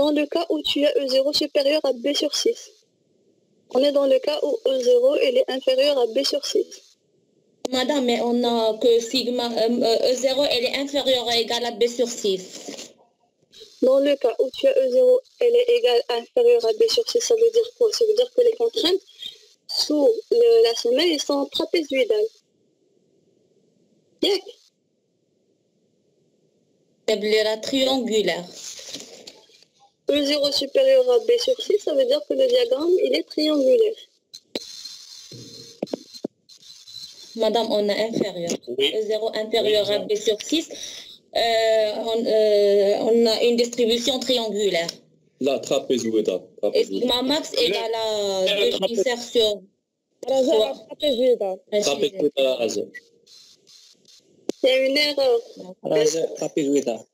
Dans le cas où tu as E0 supérieur à B sur 6. On est dans le cas où E0 elle est inférieure à B sur 6. Madame, mais on a que sigma E0 elle est inférieure ou égale à B sur 6. Dans le cas où tu as E0 elle est égale à inférieure à B sur 6, ça veut dire quoi? Ça veut dire que les contraintes sous la semelle, ils sont trapézoïdales. Bien. La triangulaire. E0 supérieur à B sur 6, ça veut dire que le diagramme, il est triangulaire. Madame, on a inférieur. Oui. E0 inférieur à B sur 6. On a une distribution triangulaire. لا trapézoïdale. Et sigma max égale à 2 tiers sur 3. Trapézoïdale. C'est une erreur. Trapézoïdale.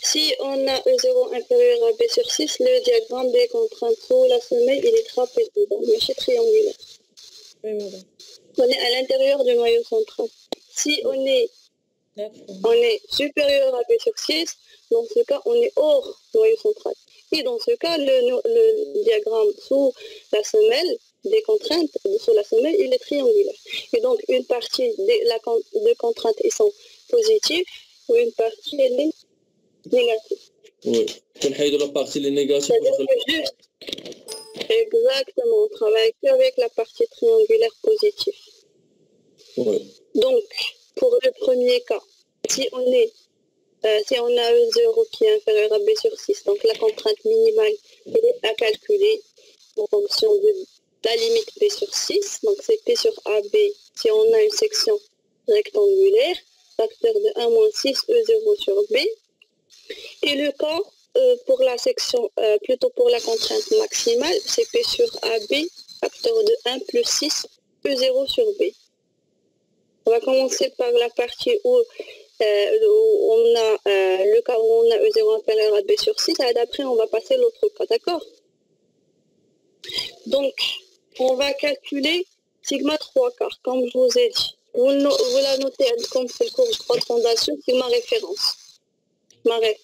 Si on a E0 inférieur à B sur 6, le diagramme des contraintes sous la semelle, il est trapézoïdal, mais c'est triangulaire. Oui, madame. On est à l'intérieur du noyau central. Si on est supérieur à B sur 6, dans ce cas, on est hors noyau central. Et dans ce cas, le diagramme sous la semelle, des contraintes sous la semelle, il est triangulaire. Et donc, une partie de contraintes, ils sont positives, ou une partie, elle est négative. Oui. كنحيدوا la partie les négatives. C'est-à-dire que juste, exactement, on travaille qu'avec la partie triangulaire positive. Oui. Donc, pour le premier cas, si on a E0 qui est inférieur à B sur 6, donc la contrainte minimale elle est à calculer en fonction de la limite B sur 6, donc c'est P sur AB, si on a une section rectangulaire, facteur de 1 moins 6, E0 sur B. Et le cas pour la section, plutôt pour la contrainte maximale, c'est P sur AB, facteur de 1 plus 6, E0 sur B. On va commencer par la partie où on a le cas où on a E0 inférieur à B sur 6, et d'après on va passer l'autre cas, d'accord? Donc, on va calculer sigma 3 quarts, comme je vous ai dit. Vous la notez comme c'est le cours de fondation, sigma référence. Ma ref.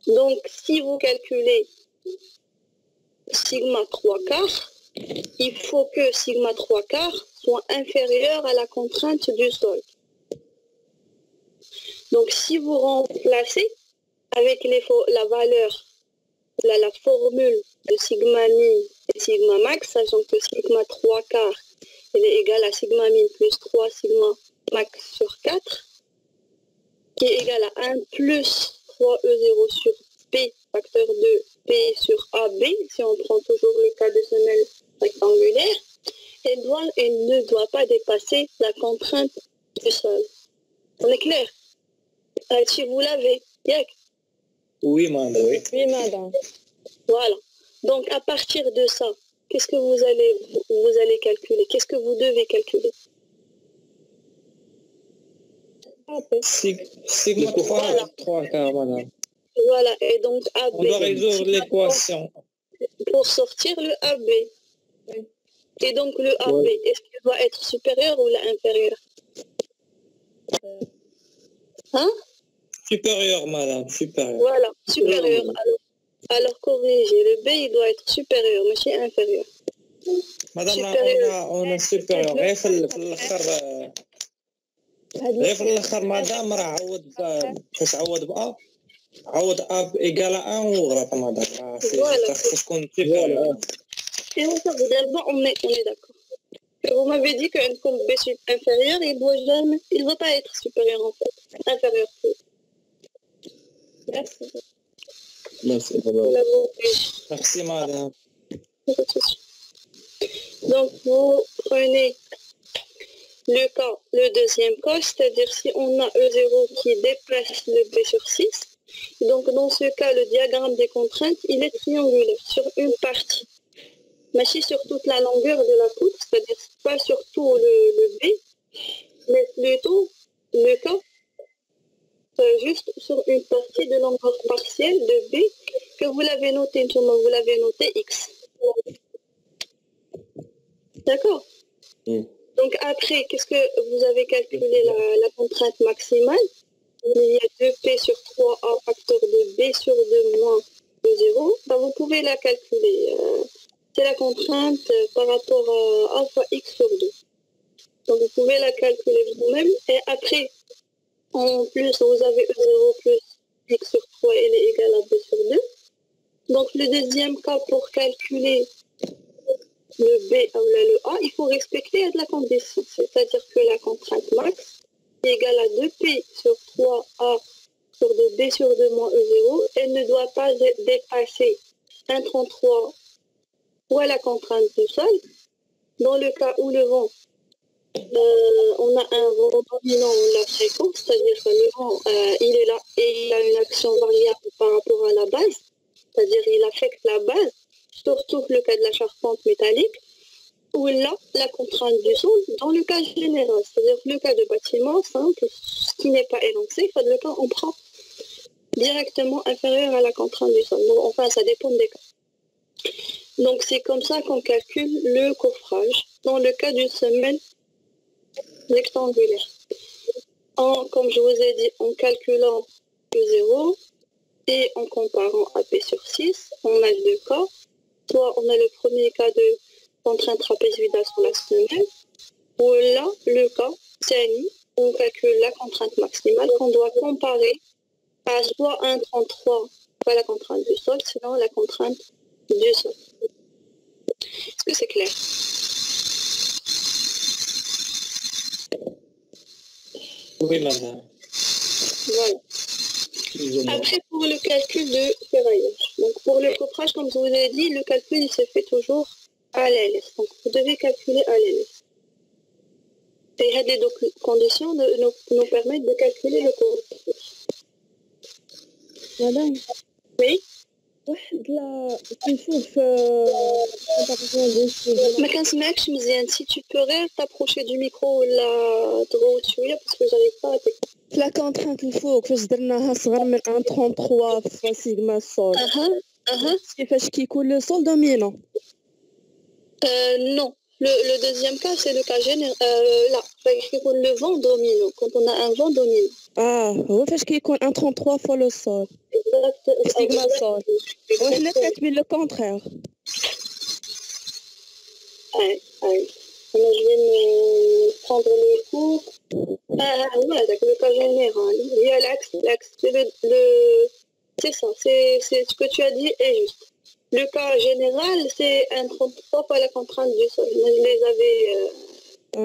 Donc, si vous calculez sigma 3 quarts, il faut que sigma 3 quarts soit inférieur à la contrainte du sol. Donc, si vous remplacez avec la valeur, la formule de sigma min et sigma max, sachant que sigma 3 quarts elle est égale à sigma min plus 3 sigma max sur 4, qui est égal à 1 plus 3E0 sur P, facteur de P sur AB, si on prend toujours le cas de semelle rectangulaire, elle ne doit pas dépasser la contrainte du sol. On est clair? Si vous l'avez, Yak? Oui, madame. Oui, madame. Voilà. Donc, à partir de ça, qu'est-ce que vous allez calculer? Qu'est-ce que vous devez calculer? Sigma 3 quarts, madame. Voilà, et donc AB. On doit résoudre l'équation. Pour sortir le AB. Et donc le AB, est-ce qu'il doit être supérieur ou inférieur? Hein? Supérieur, madame, supérieur. Voilà, supérieur. Alors corrigez, le B il doit être supérieur, mais c'est inférieur. Madame, on a supérieur. غير في الاخر مدام راه عوض بأ عوض اب ايكال 1 وغلط مدام خاص تكون سيبيريور. Et on est d'accord. Vous m'avez dit qu'un compte B inférieur, il ne doit pas être supérieur en fait. Inférieur. Merci. Merci, merci madame. Donc vous prenez le deuxième cas, c'est-à-dire si on a E0 qui dépasse le B sur 6, donc dans ce cas, le diagramme des contraintes, il est triangulaire sur une partie. Mais si sur toute la longueur de la poutre, c'est-à-dire pas sur tout le B, mais plutôt le cas juste sur une partie de longueur partielle de B que vous l'avez noté noté X. D'accord. Donc après, qu'est-ce que vous avez calculé la contrainte maximale? Il y a 2P sur 3A facteur de B sur 2 moins E0. Ben, vous pouvez la calculer. C'est la contrainte par rapport à A fois X sur 2. Donc vous pouvez la calculer vous-même. Et après, en plus, vous avez E0 plus X sur 3, elle est égale à B sur 2. Donc le deuxième cas, pour calculer le B ou le A, il faut respecter la condition. C'est-à-dire que la contrainte max est égale à 2P sur 3A sur 2B sur 2 moins E0. Elle ne doit pas dépasser 1,33 fois la contrainte du sol. Dans le cas où le vent, on a un vent dominant ou la fréquence, c'est-à-dire que le vent, il est là et il a une action variable par rapport à la base, c'est-à-dire il affecte la base, surtout le cas de la charpente métallique, où là, la contrainte du sol, dans le cas général, c'est-à-dire le cas de bâtiment simple, ce qui n'est pas énoncé, le cas on prend directement inférieur à la contrainte du sol. Bon, enfin, ça dépend des cas. Donc, c'est comme ça qu'on calcule le coffrage dans le cas d'une semelle rectangulaire. Comme je vous ai dit, en calculant E0 et en comparant à P sur 6, on a deux cas. Soit on a le premier cas de contrainte trapézoïdale sur la semelle, où là, le cas, c'est un I, on calcule la contrainte maximale qu'on doit comparer à soit 1,33 fois la contrainte du sol, sinon la contrainte du sol. Est-ce que c'est clair? Oui, madame. Voilà. Après, pour le calcul de ferraillage. Donc, pour le coffrage, comme je vous ai dit, le calcul, il se fait toujours à l'LS. Donc, vous devez calculer à l'LS. Et les conditions nous permettent de calculer le coffrage. Madame. Oui. ما كنسمعكش مزيان. Si tu peux t'approcher du micro ولا تغوت شويه parce que j'arrive pas à t'écouter. La contrainte الفوق فاش درناها صغر من 1,33 في سيغما السول. كيفاش كيكون لو سول دومينون؟ Non. Le deuxième cas, c'est le cas général. Là, le vent dominant. Quand on a un vent dominant. هو فاش كيكون 1,33 fois le sol. سيغما السول. وحنا كاتبين لو كونترير. Je vais me prendre le cours. Ouais, avec le cas général. Il y a l'axe. C'est ça. C'est ce que tu as dit est juste. Le cas général, c'est 1,33 fois la contrainte du sol. Je les avais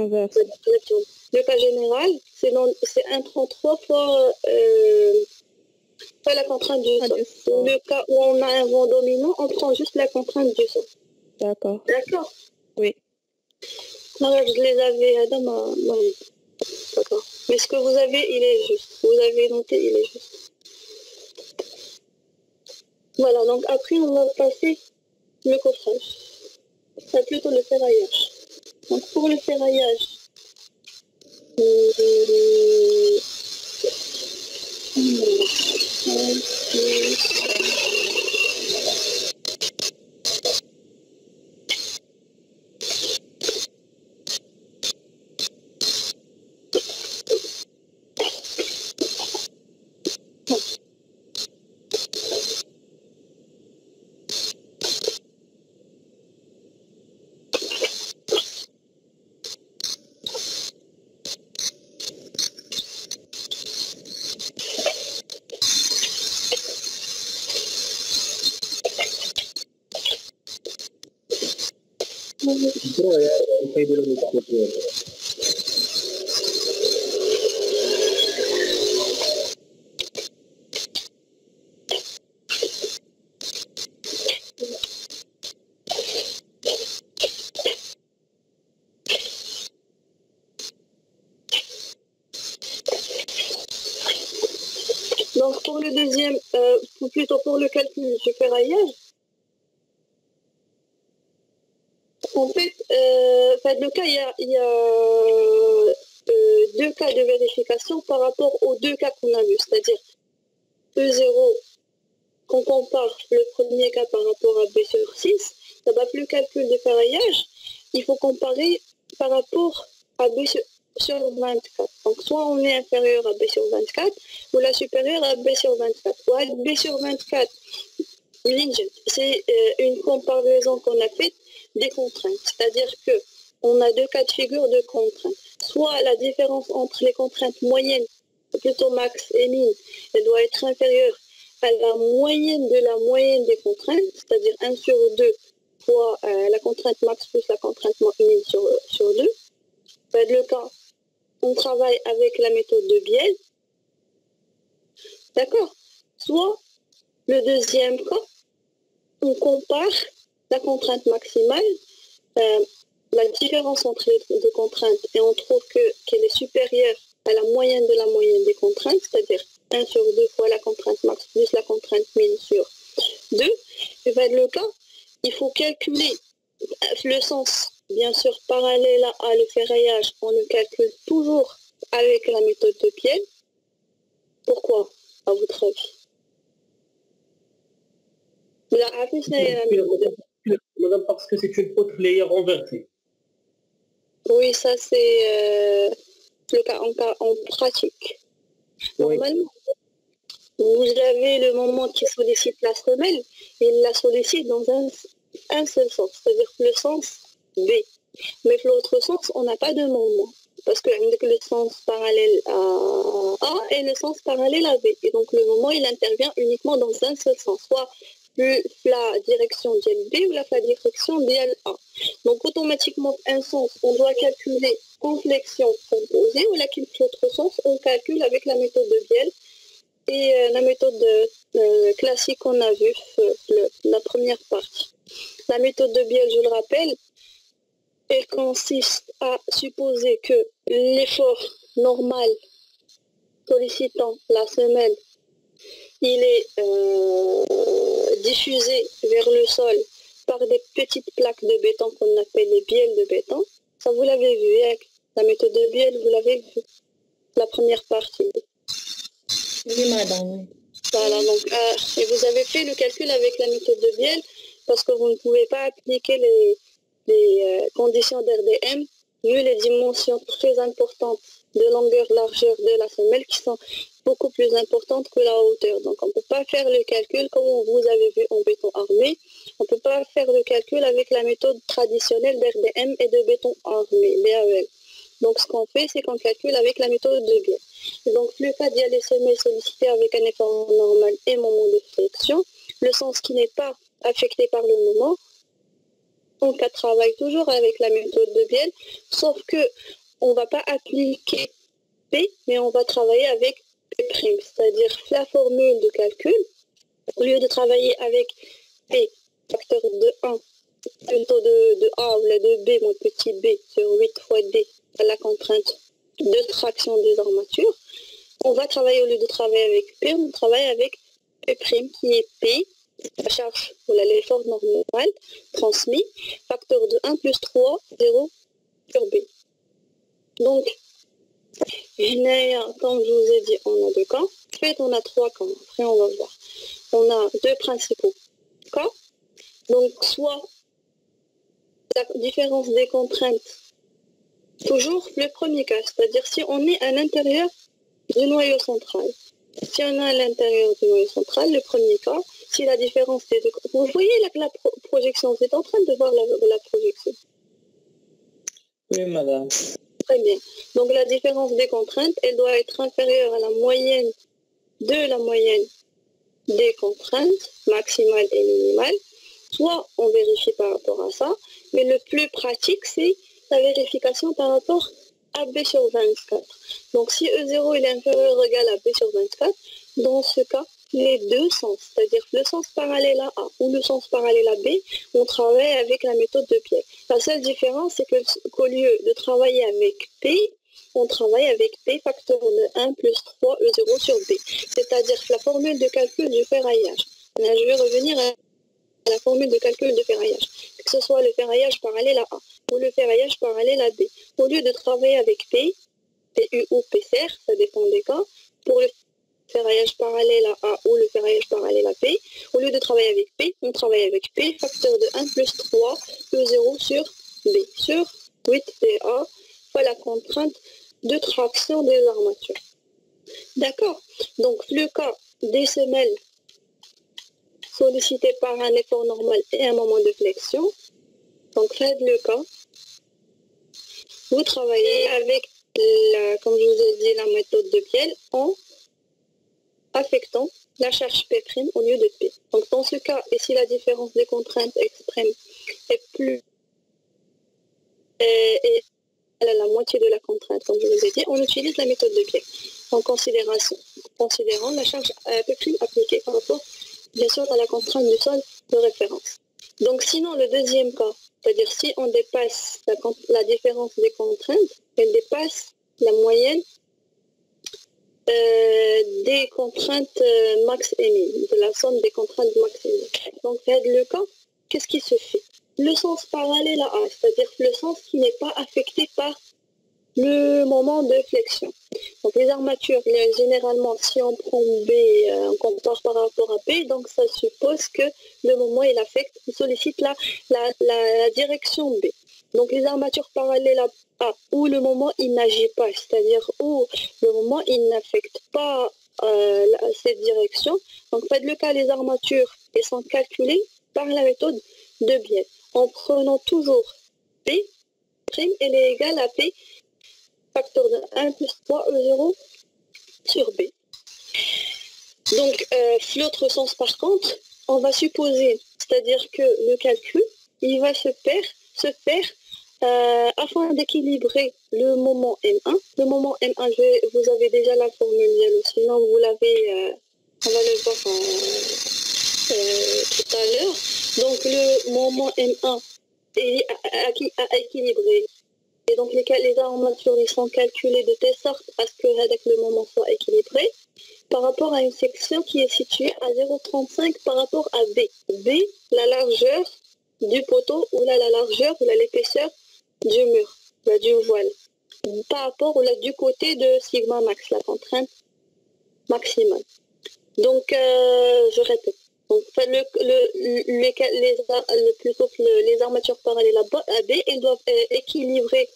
inversé. Le cas général, c'est 1,33 fois la contrainte du sol. Le cas où on a un vent dominant, on prend juste la contrainte du sol. D'accord. D'accord. Oui. Non, je les avais d'accord. Mais ce que vous avez, il est juste. Vous avez noté, il est juste. Voilà, donc après, on va passer le coffrage. C'est plutôt le ferraillage. Donc pour le ferraillage, donc pour le deuxième, plutôt pour le calcul du ferraillage, en fait, le cas, il y a deux cas de vérification par rapport aux deux cas qu'on a vus, c'est-à-dire E0 qu'on compare le premier cas par rapport à B sur 6, ça va plus le calcul de ferraillage, il faut comparer par rapport à B sur 24. Donc, soit on est inférieur à B sur 24, ou la supérieure à B sur 24. Ou à B sur 24, c'est une comparaison qu'on a faite des contraintes. C'est-à-dire que on a deux cas de figure de contraintes. Soit la différence entre les contraintes moyennes, plutôt max et min, elle doit être inférieure à la moyenne de la moyenne des contraintes, c'est-à-dire 1 sur 2 fois la contrainte max plus la contrainte min sur 2. Ça va être le cas, on travaille avec la méthode de Biel. D'accord? Soit le deuxième cas, on compare la contrainte maximale, la différence entre les deux contraintes, et on trouve qu'elle est supérieure à la moyenne de la moyenne des contraintes, c'est-à-dire 1 sur 2 fois la contrainte max plus la contrainte min sur 2. Ça va être le cas, il faut calculer le sens, bien sûr, parallèle à le ferraillage, on le calcule toujours avec la méthode de Biel. Pourquoi, à votre avis? Madame, parce que c'est une poutre layer renversée. Oui, ça c'est le cas en pratique. Normalement, vous avez le moment qui sollicite la semelle, il la sollicite dans un seul sens, c'est-à-dire le sens B. Mais l'autre sens, on n'a pas de moment, parce que le sens parallèle à A et le sens parallèle à B. Et donc le moment, il intervient uniquement dans un seul sens, soit la direction d'IL B ou la direction d'IL A. Donc automatiquement, un sens, on doit calculer en flexion composée, ou l'autre sens, on calcule avec la méthode de Biel. Et la méthode classique qu'on a vue, la première partie. La méthode de Biel, je le rappelle, elle consiste à supposer que l'effort normal sollicitant la semelle, il est diffusé vers le sol par des petites plaques de béton qu'on appelle les bielles de béton. Ça, vous l'avez vu avec la méthode de Biel, vous l'avez vu, la première partie. Oui, madame. Voilà, donc, et vous avez fait le calcul avec la méthode de Biel parce que vous ne pouvez pas appliquer les conditions d'RDM vu les dimensions très importantes de longueur, largeur de la semelle qui sont beaucoup plus importantes que la hauteur. Donc, on ne peut pas faire le calcul comme vous avez vu en béton armé. On ne peut pas faire le calcul avec la méthode traditionnelle d'RDM et de béton armé, BAEL. Donc, ce qu'on fait, c'est qu'on calcule avec la méthode de Biel. Donc, le cas d'y aller semelles sollicité avec un effort normal et moment de flexion, le sens qui n'est pas affecté par le moment, on travaille toujours avec la méthode de Biel, sauf que on ne va pas appliquer P, mais on va travailler avec P', c'est-à-dire la formule de calcul, au lieu de travailler avec P, facteur de 1, plutôt de A ou de B, mon petit b, sur 8 fois D, à la contrainte de traction des armatures, on va travailler, au lieu de travailler avec P, on travaille avec P', qui est P, la charge ou l'effort normal transmis, facteur de 1 plus 3, 0 sur B. Donc, comme je vous ai dit, on a deux cas. En fait, on a trois cas. Après, on va voir. On a deux principaux cas. Donc, soit la différence des contraintes, toujours le premier cas, c'est-à-dire si on est à l'intérieur du noyau central. Si on est à l'intérieur du noyau central, le premier cas, si la différence est de... Vous voyez la projection, vous êtes en train de voir la projection. Oui, madame. Très bien. Donc la différence des contraintes, elle doit être inférieure à la moyenne des contraintes maximales et minimales. Soit on vérifie par rapport à ça, mais le plus pratique, c'est la vérification par rapport à B sur 24. Donc si E0 est inférieur ou égal à B sur 24, dans ce cas, les deux sens, c'est-à-dire le sens parallèle à A ou le sens parallèle à B, on travaille avec la méthode de Biel. La seule différence, c'est qu'au lieu de travailler avec P, on travaille avec P facteur de 1 plus 3 E0 sur B, c'est-à-dire la formule de calcul du ferraillage. Là, je vais revenir à la formule de calcul de ferraillage, que ce soit le ferraillage parallèle à A ou le ferraillage parallèle à B. Au lieu de travailler avec P, PU ou PCR, ça dépend des cas, pour le ferraillage parallèle à A ou le ferraillage parallèle à B. Au lieu de travailler avec P, on travaille avec P, facteur de 1 plus 3, E0 sur B, sur 8PA, fois la contrainte de traction des armatures. D'accord. Donc, le cas des semelles sollicitées par un effort normal et un moment de flexion. Donc, faites le cas. Vous travaillez avec, comme je vous ai dit, la méthode de Biel en affectant la charge P' au lieu de P. Donc, dans ce cas, et si la différence des contraintes extrêmes est plus et à la moitié de la contrainte, comme je vous ai dit, on utilise la méthode de Biel en considérant la charge P' appliquée par rapport, bien sûr, à la contrainte du sol de référence. Donc, sinon, le deuxième cas, c'est-à-dire si on dépasse la différence des contraintes, elle dépasse la moyenne des contraintes max et min, de la somme des contraintes max et min. Donc, le cas, qu'est-ce qui se fait? Le sens parallèle à A, c'est-à-dire le sens qui n'est pas affecté par le moment de flexion. Donc, les armatures, généralement, si on prend B, on compare par rapport à B, donc ça suppose que le moment, il sollicite la direction B. Donc, les armatures parallèles à A, où le moment, il n'agit pas, c'est-à-dire où le moment, il n'affecte pas cette direction. Donc, faites le cas, les armatures, elles sont calculées par la méthode de Biel, en prenant toujours P', elle est égale à P, facteur de 1 plus 3 E0 sur B. Donc, l'autre sens, par contre, on va supposer, c'est-à-dire que le calcul, il va se faire afin d'équilibrer le moment M1. Le moment M1, vous avez déjà la formule, sinon vous l'avez, on va le voir tout à l'heure. Donc, le moment M1 est à équilibrer. Et donc, les armatures sont calculées de telle sorte à ce que le moment soit équilibré par rapport à une section qui est située à 0,35 par rapport à B. B, la largeur du poteau ou la largeur ou l'épaisseur du mur, du voile, par rapport du côté de sigma max, la contrainte maximale. Donc, je répète. Donc, les armatures parallèles à B, elles doivent équilibrer.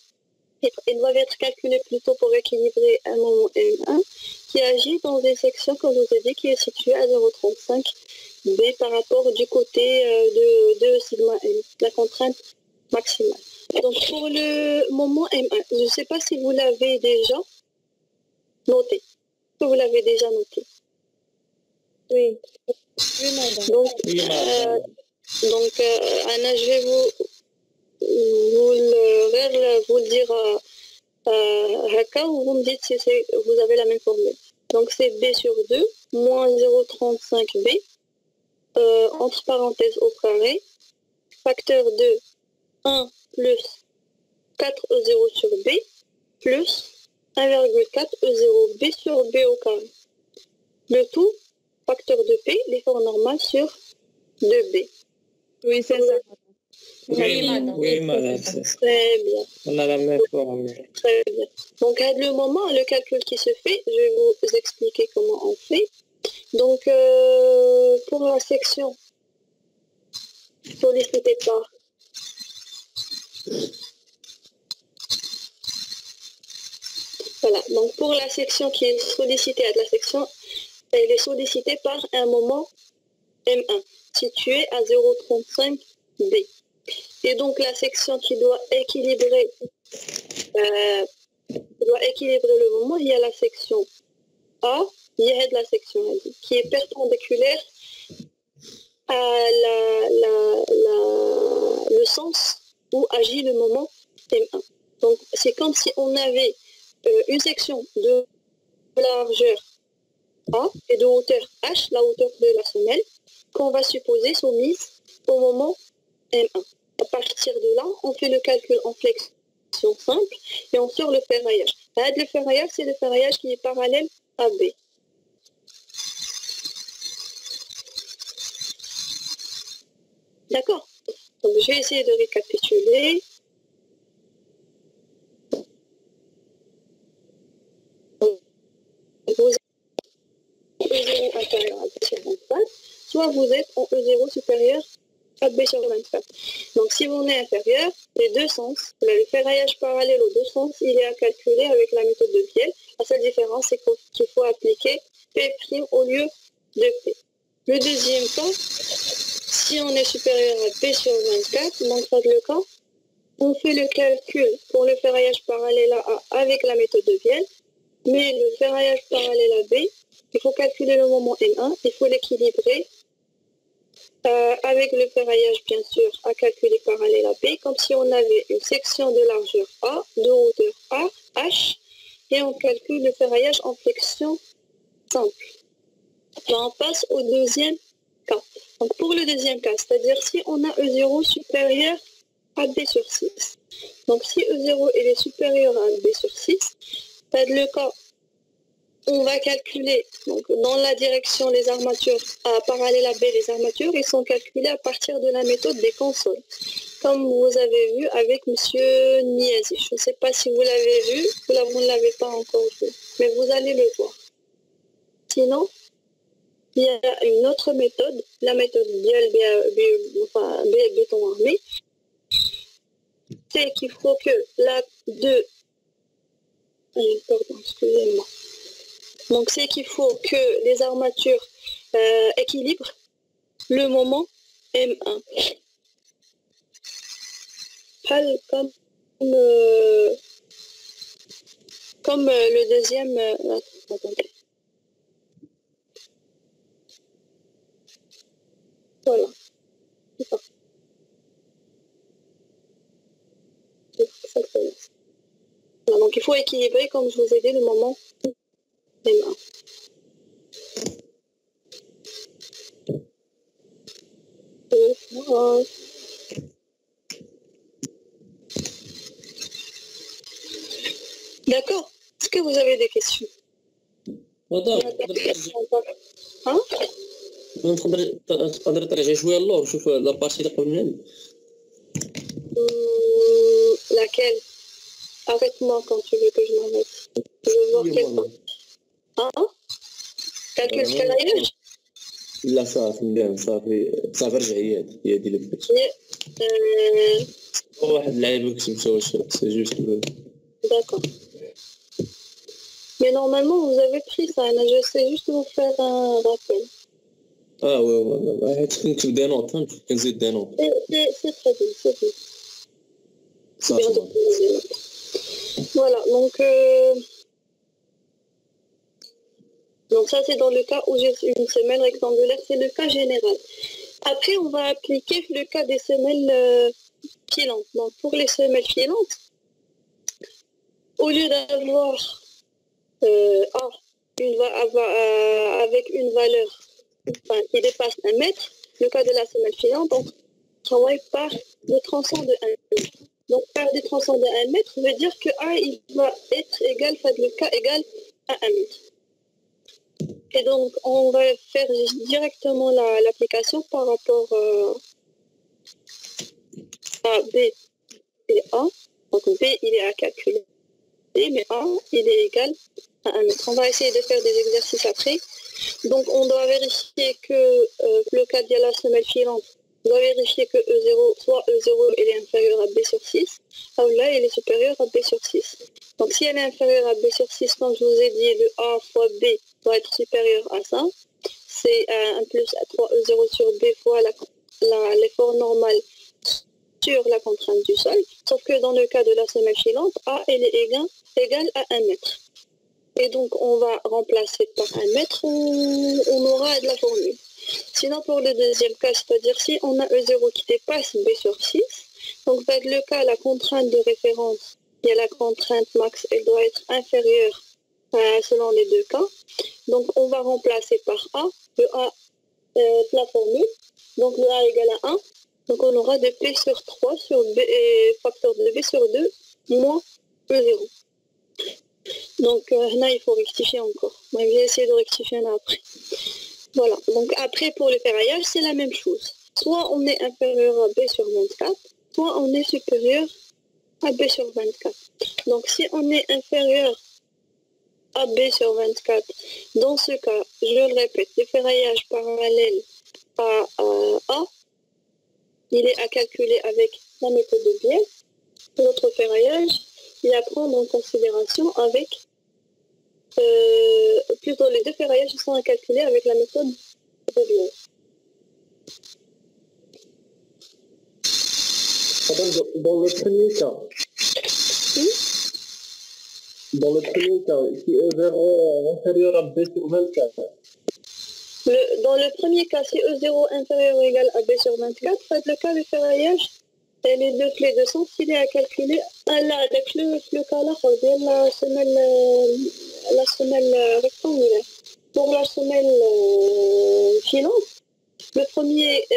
Elles doivent être calculées plutôt pour équilibrer un moment M1 qui agit dans des sections, comme je vous ai dit, qui est située à 0,35 B par rapport du côté de sigma M, la contrainte maximale. Donc, pour le moment M1, je ne sais pas si vous l'avez déjà noté. Est-ce que vous l'avez déjà noté? Oui. Oui, madame. Donc, Anna, je vais vous le dire Haka, ou vous me dites si vous avez la même formule. Donc, c'est B sur 2, moins 0,35 B, entre parenthèses au carré, facteur de 1 plus 4 E0 sur B, plus 1,4 E0 B sur B au carré. Le tout, facteur de P, l'effort normal sur 2B. Oui, c'est ça. Oui, madame. Très bien. On a la même formule. Très bien. Donc, à le moment, le calcul qui se fait, je vais vous expliquer comment on fait. Donc, pour la section sollicitée par voilà. Donc, pour la section qui est sollicitée à la section, elle est sollicitée par un moment M1 situé à 0,35 B. Et donc, la section qui doit équilibrer le moment, il y a la section A, il y a la section A, qui est perpendiculaire à le sens où agit le moment M1. Donc, c'est comme si on avait une section de largeur A et de hauteur H, la hauteur de la semelle, qu'on va supposer soumise au moment M1. À partir de là, on fait le calcul en flexion simple et on sort le ferraillage. Le ferraillage, c'est le ferraillage qui est parallèle à B. D'accord. Donc, je vais essayer de récapituler. soit vous êtes en E0 supérieur à B sur 24. Donc si vous êtes inférieur, les deux sens, le ferraillage parallèle aux deux sens, il est à calculer avec la méthode de Biel. La seule différence, c'est qu'il faut appliquer P' au lieu de P. Le deuxième cas, si on est supérieur à B sur 24, dans le cas, on fait le calcul pour le ferraillage parallèle à A avec la méthode de Biel, mais le ferraillage parallèle à B, il faut calculer le moment M1, il faut l'équilibrer avec le ferraillage, bien sûr, à calculer parallèle à B, comme si on avait une section de largeur A, de hauteur A, H, et on calcule le ferraillage en flexion simple. Et on passe au deuxième cas. Donc pour le deuxième cas, c'est-à-dire si on a E0 supérieur à B sur 6. Donc si E0 est supérieur à B sur 6, c'est le cas, on va calculer donc, dans la direction les armatures, parallèle à B, les armatures, ils sont calculés à partir de la méthode des consoles. Comme vous avez vu avec M. Niazi. Je ne sais pas si vous l'avez vu, vous ne l'avez pas encore vu, mais vous allez le voir. Sinon, il y a une autre méthode, la méthode béton armé, c'est qu'il faut que la 2... Pardon, excusez-moi. Donc, c'est qu'il faut que les armatures équilibrent le moment M1. Comme le deuxième... attendez. Voilà. Voilà. Donc, il faut équilibrer, comme je vous ai dit, le moment M1. D'accord. Est-ce que vous avez des questions? Hein? تقدر ترجع شويه اللور شوف لابارتي اللي قبل منها. Laquelle? Arrête-moi quand tu veux que je m'arrête. Je veux voir quelle part. Hein? Calcul ferraillage? لا صافي مدام صافي رجعيات هي دي اللي بغيت. واحد اللعيبه كنت مسوي سي جوست. D'accord. Mais normalement, vous avez pris ça. Là, je sais juste vous faire un rappel. ouais كنت بدي نوط كنزيد دي نوط. C'est très bien, c'est bien. Voilà, donc ça c'est dans le cas où j'ai une semelle rectangulaire, c'est le cas général. Après, on va appliquer le cas des semelles filantes. Donc pour les semelles filantes, au lieu d'avoir avec une valeur qui dépasse 1 mètre, le cas de la semelle filante, on travaille par des tronçons de 1 mètre. Donc par des tronçons de 1 mètre veut dire que A il va être égal, le cas égal à 1 mètre. Et donc on va faire directement l'application par rapport à B et A. Donc B il est à calculer, mais A il est égal à 1 mètre. On va essayer de faire des exercices après. Donc on doit vérifier que le cas de la semelle filante, on doit vérifier que E0, soit E0 il est inférieur à B sur 6, ou là il est supérieur à B sur 6. Donc si elle est inférieure à B sur 6, comme je vous ai dit, le A fois B doit être supérieur à ça. C'est 1 plus 3E0 sur B fois l'effort normal sur la contrainte du sol. Sauf que dans le cas de la semelle filante, A elle est égale à 1 mètre. Et donc, on va remplacer par 1 mètre où on aura de la formule. Sinon, pour le deuxième cas, c'est-à-dire si on a E0 qui dépasse B sur 6, donc dans le cas, la contrainte de référence, il y a la contrainte max, elle doit être inférieure selon les deux cas. Donc, on va remplacer par A, le A, la formule. Donc, le A égale à 1. Donc, on aura de P sur 3 sur B, facteur de B sur 2, moins E0. Donc là, il faut rectifier encore. Moi, je vais essayer de rectifier là après. Voilà. Donc après, pour le ferraillage, c'est la même chose. Soit on est inférieur à B sur 24, soit on est supérieur à B sur 24. Donc si on est inférieur à B sur 24, dans ce cas, je le répète, le ferraillage parallèle A, il est à calculer avec la méthode de Biel. L'autre ferraillage, il est à prendre en considération avec, plutôt les deux ferraillages sont à calculer avec la méthode de Biel. Dans le premier cas, si E0 est inférieur à B sur 24, dans le premier cas, si E0 inférieur ou égal à B sur 24, faites le cas du ferraillage et les deux clés de sens, il est à calculer avec le cas là, la semelle rectangulaire. Pour la semelle filante, le premier,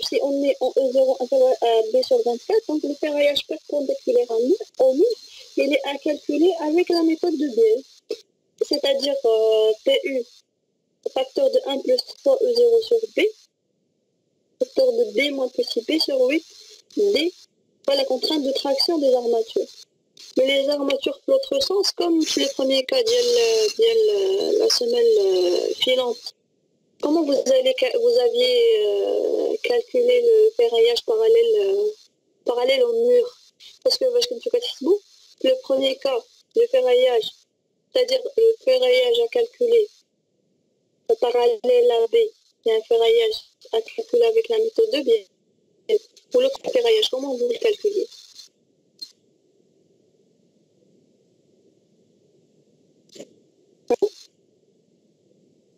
si on est en E0 inférieur à B sur 24, donc le ferraillage perpendiculaire au mur, il est à calculer avec la méthode de Biel. C'est-à-dire PU, facteur de 1 plus 3 E0 sur B, facteur de D moins plus 6B sur 8, D, la contrainte de traction des armatures. Mais les armatures de l'autre sens, comme le premier cas la semelle filante, comment vous aviez calculé le ferraillage parallèle au mur? Parce que le premier cas, le ferraillage, c'est-à-dire le ferraillage à calculer parallèle à B, il y a un ferraillage à calculer avec la méthode de Biel. Pour l'autre ferraillage, comment vous le calculez?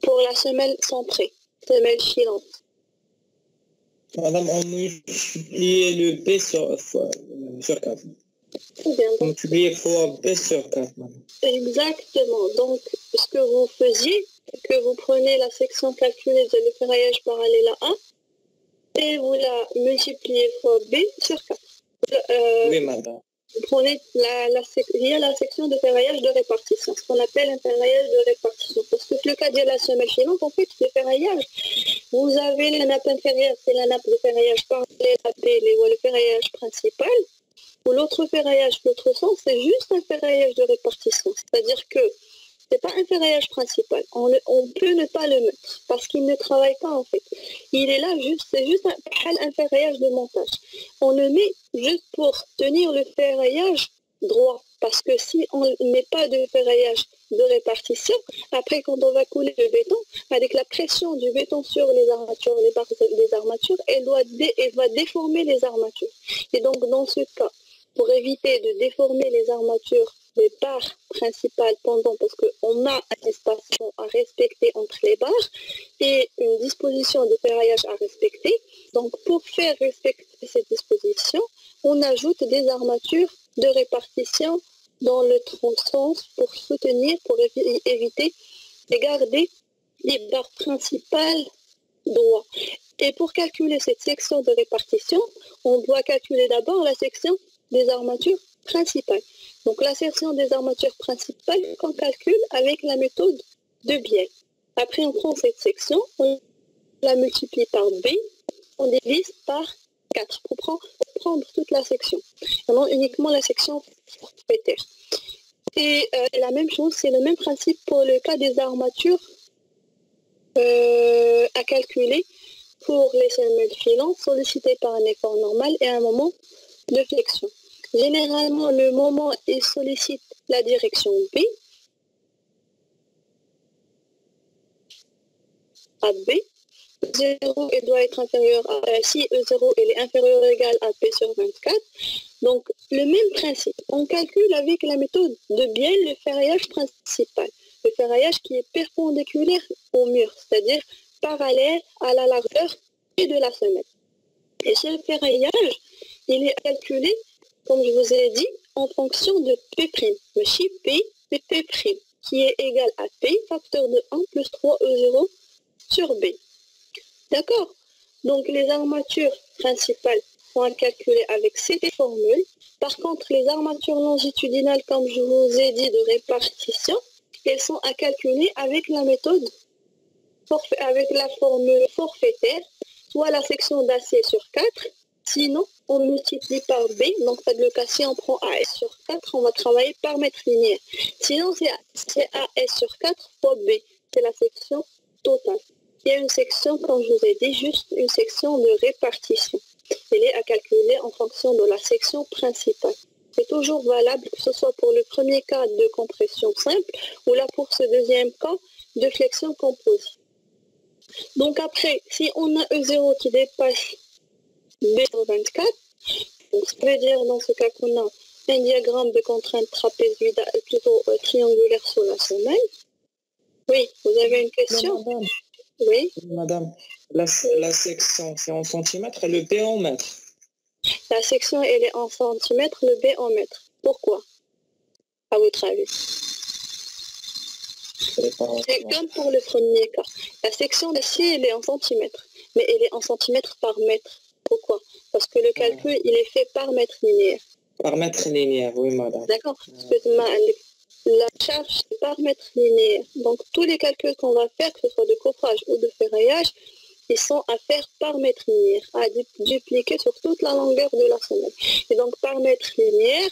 Pour la semelle centrée, semelle filante. Madame, on multiplie le B sur 4. Très bien. On multiplie fois B sur 4, madame. Exactement. Donc, ce que vous faisiez, c'est que vous prenez la section calculée de le ferraillage parallèle à 1 et vous la multipliez fois B sur 4. Oui, madame. Vous prenez il y a la section de ferraillage de répartition, ce qu'on appelle un ferraillage de répartition. Parce que le cas de la semelle filante, en fait, le ferraillage, vous avez la nappe inférieure, c'est la nappe de ferraillage parallèle à B, le ferraillage principal. Ou l'autre ferraillage, l'autre sens, c'est juste un ferraillage de répartition. C'est-à-dire que ce n'est pas un ferraillage principal. On peut ne pas le mettre parce qu'il ne travaille pas en fait. Il est là c'est juste un ferraillage de montage. On le met juste pour tenir le ferraillage droit. Parce que si on ne met pas de ferraillage de répartition, après quand on va couler le béton, avec la pression du béton sur les armatures, les barres des armatures, elle va déformer les armatures. Et donc dans ce cas, pour éviter de déformer les armatures des barres principales parce qu'on a un espacement à respecter entre les barres et une disposition de ferraillage à respecter. Donc pour faire respecter cette disposition, on ajoute des armatures de répartition dans le tronc-sens pour soutenir, pour éviter et garder les barres principales droites. Et pour calculer cette section de répartition, on doit calculer d'abord la section des armatures principales. Donc la section des armatures principales qu'on calcule avec la méthode de Biel. Après on prend cette section, on la multiplie par B, on divise par 4 pour prendre toute la section. Et non uniquement la section forfaitaire. Et la même chose, c'est le même principe pour le cas des armatures à calculer pour les semelles filantes sollicitées par un effort normal et un moment de flexion. Généralement, le moment il sollicite la direction B à B. 0 il doit être inférieur à si E0 il est inférieur ou égal à P sur 24. Donc le même principe. On calcule avec la méthode de Biel le ferraillage principal. Le ferraillage qui est perpendiculaire au mur, c'est-à-dire parallèle à la largeur de la semelle. Et ce ferraillage, il est calculé, comme je vous ai dit, en fonction de P', le chi P, P', qui est égal à P, facteur de 1 plus 3 E0 sur B. D'accord? Donc les armatures principales sont à calculer avec cette formule. Par contre, les armatures longitudinales, comme je vous ai dit, de répartition, elles sont à calculer avec la méthode, avec la formule forfaitaire, soit la section d'acier sur 4, sinon on multiplie par B, donc le cas si on prend AS sur 4, on va travailler par mètre linéaire. Sinon c'est AS sur 4 fois B, c'est la section totale. il y a une section, comme je vous ai dit, juste une section de répartition. Elle est à calculer en fonction de la section principale. C'est toujours valable que ce soit pour le premier cas de compression simple ou là pour ce deuxième cas de flexion composée. Donc après, si on a E0 qui dépasse B sur 24, donc ça veut dire dans ce cas qu'on a un diagramme de contrainte trapézoïdale, plutôt triangulaire sur la semelle. Oui, vous avez une question? Madame. Oui. Madame, la section, c'est en centimètres et le B en mètres. La section, elle est en centimètres, le B en mètres. Pourquoi, à votre avis? C'est comme pour le premier cas. La section ici, elle est en centimètres, mais elle est en centimètres par mètre. Pourquoi? Parce que le calcul, il est fait par mètre linéaire. Par mètre linéaire, oui, madame. D'accord. La charge, c'est par mètre linéaire. Donc, tous les calculs qu'on va faire, que ce soit de coffrage ou de ferraillage, ils sont à faire par mètre linéaire, à dupliquer sur toute la longueur de la semelle. Et donc, par mètre linéaire,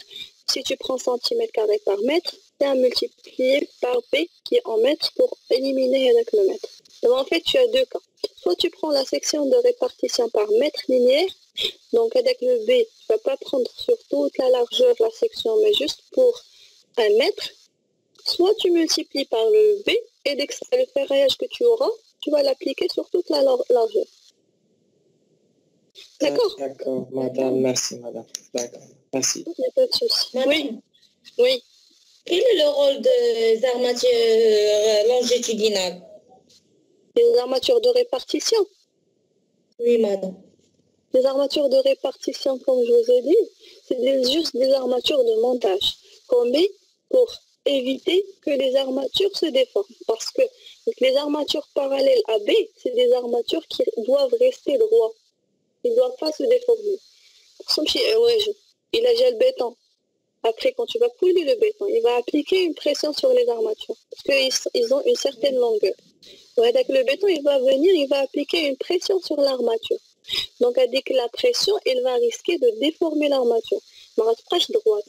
si tu prends centimètre carré par mètre, c'est à multiplier par B qui est en mètres pour éliminer avec le mètre. Donc, en fait, tu as deux cas. Soit tu prends la section de répartition par mètre linéaire, donc avec le B, tu ne vas pas prendre sur toute la largeur la section, mais juste pour 1 mètre. Soit tu multiplies par le B, et dès que c'est le ferraillage que tu auras, tu vas l'appliquer sur toute la largeur. D'accord? D'accord, madame, merci, madame. D'accord, merci. Il n'y a pas de souci. Madame, Oui. Oui. quel est le rôle des armatures longitudinales? Les armatures de répartition. Oui, madame. Les armatures de répartition, comme je vous ai dit, c'est juste des armatures de montage qu'on met pour éviter que les armatures se déforment. Parce que les armatures parallèles à B, c'est des armatures qui doivent rester droits. Ils ne doivent pas se déformer. Il a déjà le béton. Après, quand tu vas couler le béton, il va appliquer une pression sur les armatures. Parce qu'ils ont une certaine longueur. Avec le béton, il va venir, il va appliquer une pression sur l'armature. Donc, avec la pression, il va risquer de déformer l'armature. Mais proche droite.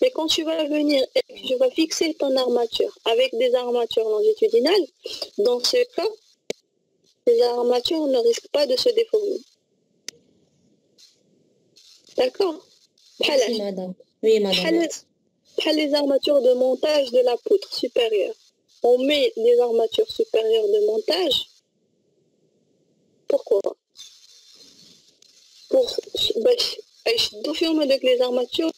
Mais quand tu vas venir et que tu vas fixer ton armature avec des armatures longitudinales, dans ce cas, les armatures ne risquent pas de se déformer. D'accord? Merci, madame. Oui, madame. Les armatures de montage de la poutre supérieure. On met des armatures supérieures de montage. Pourquoi? Pour les armatures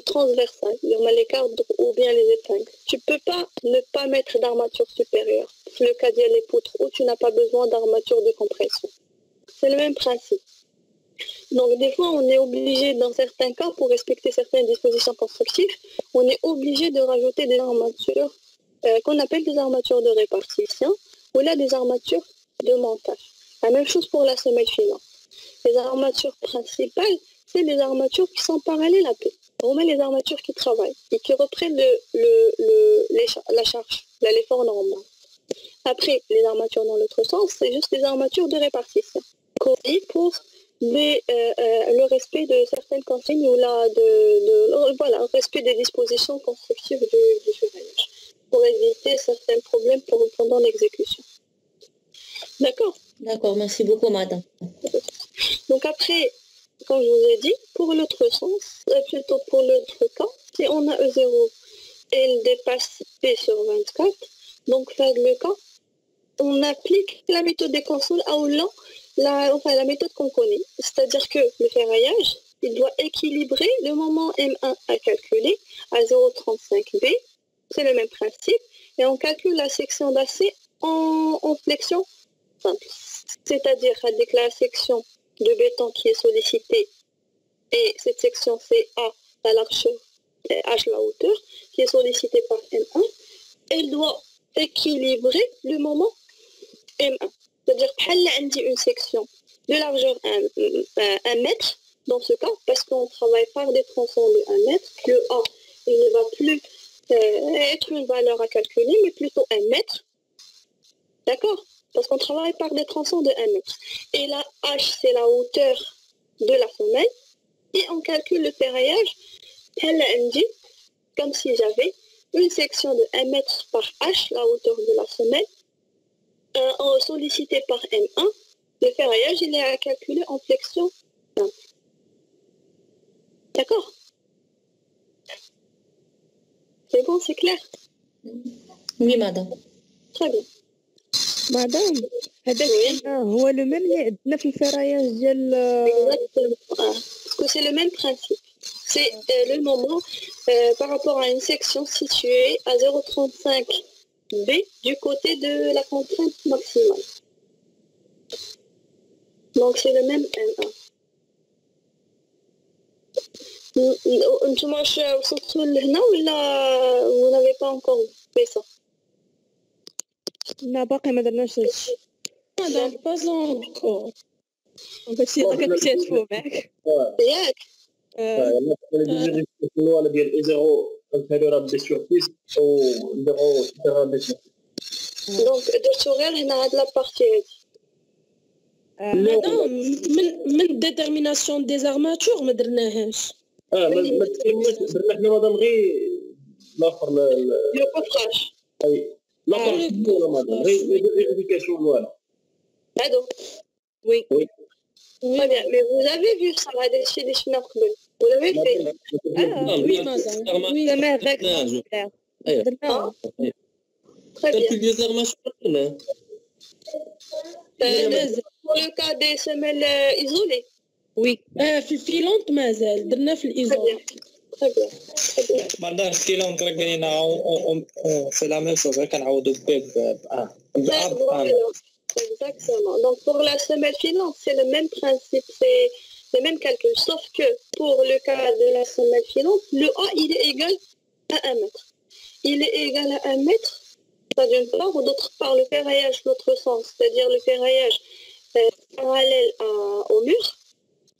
transversales, les cadres ou bien les épingles. Tu ne peux pas ne pas mettre d'armature supérieure. C'est le cas des poutres où tu n'as pas besoin d'armature de compression. C'est le même principe. Donc, des fois, on est obligé, dans certains cas, pour respecter certaines dispositions constructives, on est obligé de rajouter des armatures qu'on appelle des armatures de répartition ou là des armatures de montage. La même chose pour la semelle filante. Les armatures principales, c'est les armatures qui sont parallèles à P. On met les armatures qui travaillent et qui reprennent la charge, l'effort normal. Après, les armatures dans l'autre sens, c'est juste des armatures de répartition. Pour le respect de certaines consignes ou le respect des dispositions constructives du ferraillage pour éviter certains problèmes pendant l'exécution. D'accord? D'accord, merci beaucoup, madame. Donc après, comme je vous ai dit, pour l'autre sens, plutôt pour l'autre cas, si on a E0 et elle dépasse P sur 24, donc dans le cas, on applique la méthode des consoles à Oulan, la méthode qu'on connaît. C'est-à-dire que le ferraillage, il doit équilibrer le moment M1 à calculer à 0,35B. C'est le même principe. Et on calcule la section d'AC en flexion simple. C'est-à-dire avec la section de béton qui est sollicitée et cette section CA, la largeur, H la hauteur, qui est sollicitée par M1, elle doit équilibrer le moment M1. C'est-à-dire qu'elle a une section de largeur 1 mètre, dans ce cas, parce qu'on travaille par des tronçons de 1 mètre, le A, il ne va plus être une valeur à calculer, mais plutôt 1 mètre. D'accord? Parce qu'on travaille par des tronçons de 1 mètre. Et la H, c'est la hauteur de la semelle. Et on calcule le ferraillage, elle a dit, comme si j'avais une section de 1 mètre par H, la hauteur de la semelle, sollicité par M1, le ferraillage, il est à calculer en flexion simple. D'accord? C'est bon, c'est clair? Oui, madame. Très bien. مدام هذاك هو لو ميم اللي عندنا في الفراياج ديال Exactement. Parce que c'est le même principe. C'est le moment par rapport à une section située à 0,35 B du côté de la contrainte maximale. Donc c'est le même M1. انتم واش وصلتوا لهنا ولا vous n'avez pas encore fait ça? لا باقي ما درناش هادشي Madame, pas encore. باش راك كتكتشفوا معاك ياك الولا ديال اي 0 انفيريور بي سور بليس او 0 سوبيريور بي سور دونك درتو غير هنا هاد لابارتي هادي. مدام من ديتيرميناسيون دي زارماتور ما درناهاش. ما تكلمناش درنا حنا مدام غير الاخر لو كوفراج. اي الاخر ولا مدام غير فيريفيكاسيون الولا هادو. وي Très bien, mais vous avez vu ça, chez les Chinois, vous l'avez fait? Oui, madame. Oui, زعما هذاك درناه Très bien. des armes Pour le cas des semelles isolées? وي في الفيلونت مازال درنا في Très الإيزون. bien. Très bien. Très bien. Madame, ce qu'il on fait la même chose, كنعوضوا Exactement. Donc pour la semelle filante, c'est le même principe, c'est le même calcul. Sauf que pour le cas de la semelle filante, le A il est égal à 1 mètre. Il est égal à 1 mètre, ça d'une part, ou d'autre part le ferraillage l'autre sens, c'est-à-dire le ferraillage parallèle au mur,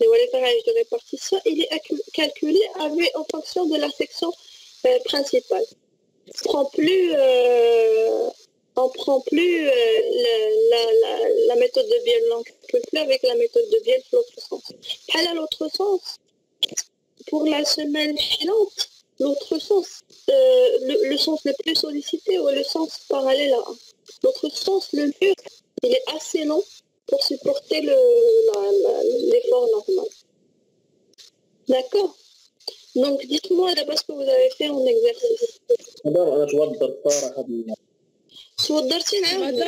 le ferraillage de répartition, il est calculé en fonction de la section principale. On prend plus la méthode de Biel, on calcule plus avec la méthode de Biel l'autre sens. À l'autre sens, pour la semelle filante, l'autre sens, le sens le plus sollicité ou le sens parallèle à 1. L'autre sens, le mur, il est assez long pour supporter l'effort normal. D'accord? Donc dites-moi d'abord ce que vous avez fait en exercice. مدام انا توضرت صراحه توضرتي نعاود ما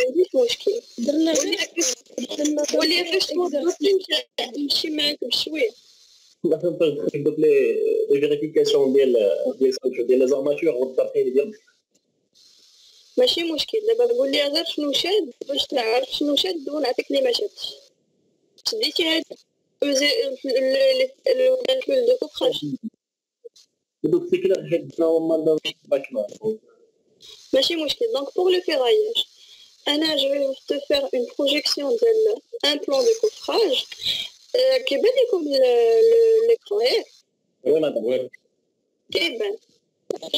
عنديش مشكل. درنا ولي فاش توضرتي نمشي معاك بشويه. ما فهمتش قلت لي فيريفيكاسيون ديال لي زارماتور وضرتيني ديال ماشي مشكل دابا قول لي غير شنو شاد باش تعرف شنو شاد ونعطيك لي ما شادش. شديتي هاد الكالكول دو كوفراج. دوك الفكره حيدنا هما باكما ماشي مشكل. Donc pour le ferraillage, Anna, je vais te faire une projection d'un plan de coffrage qui est bien comme l'écran. وي مدام وي Eh ben,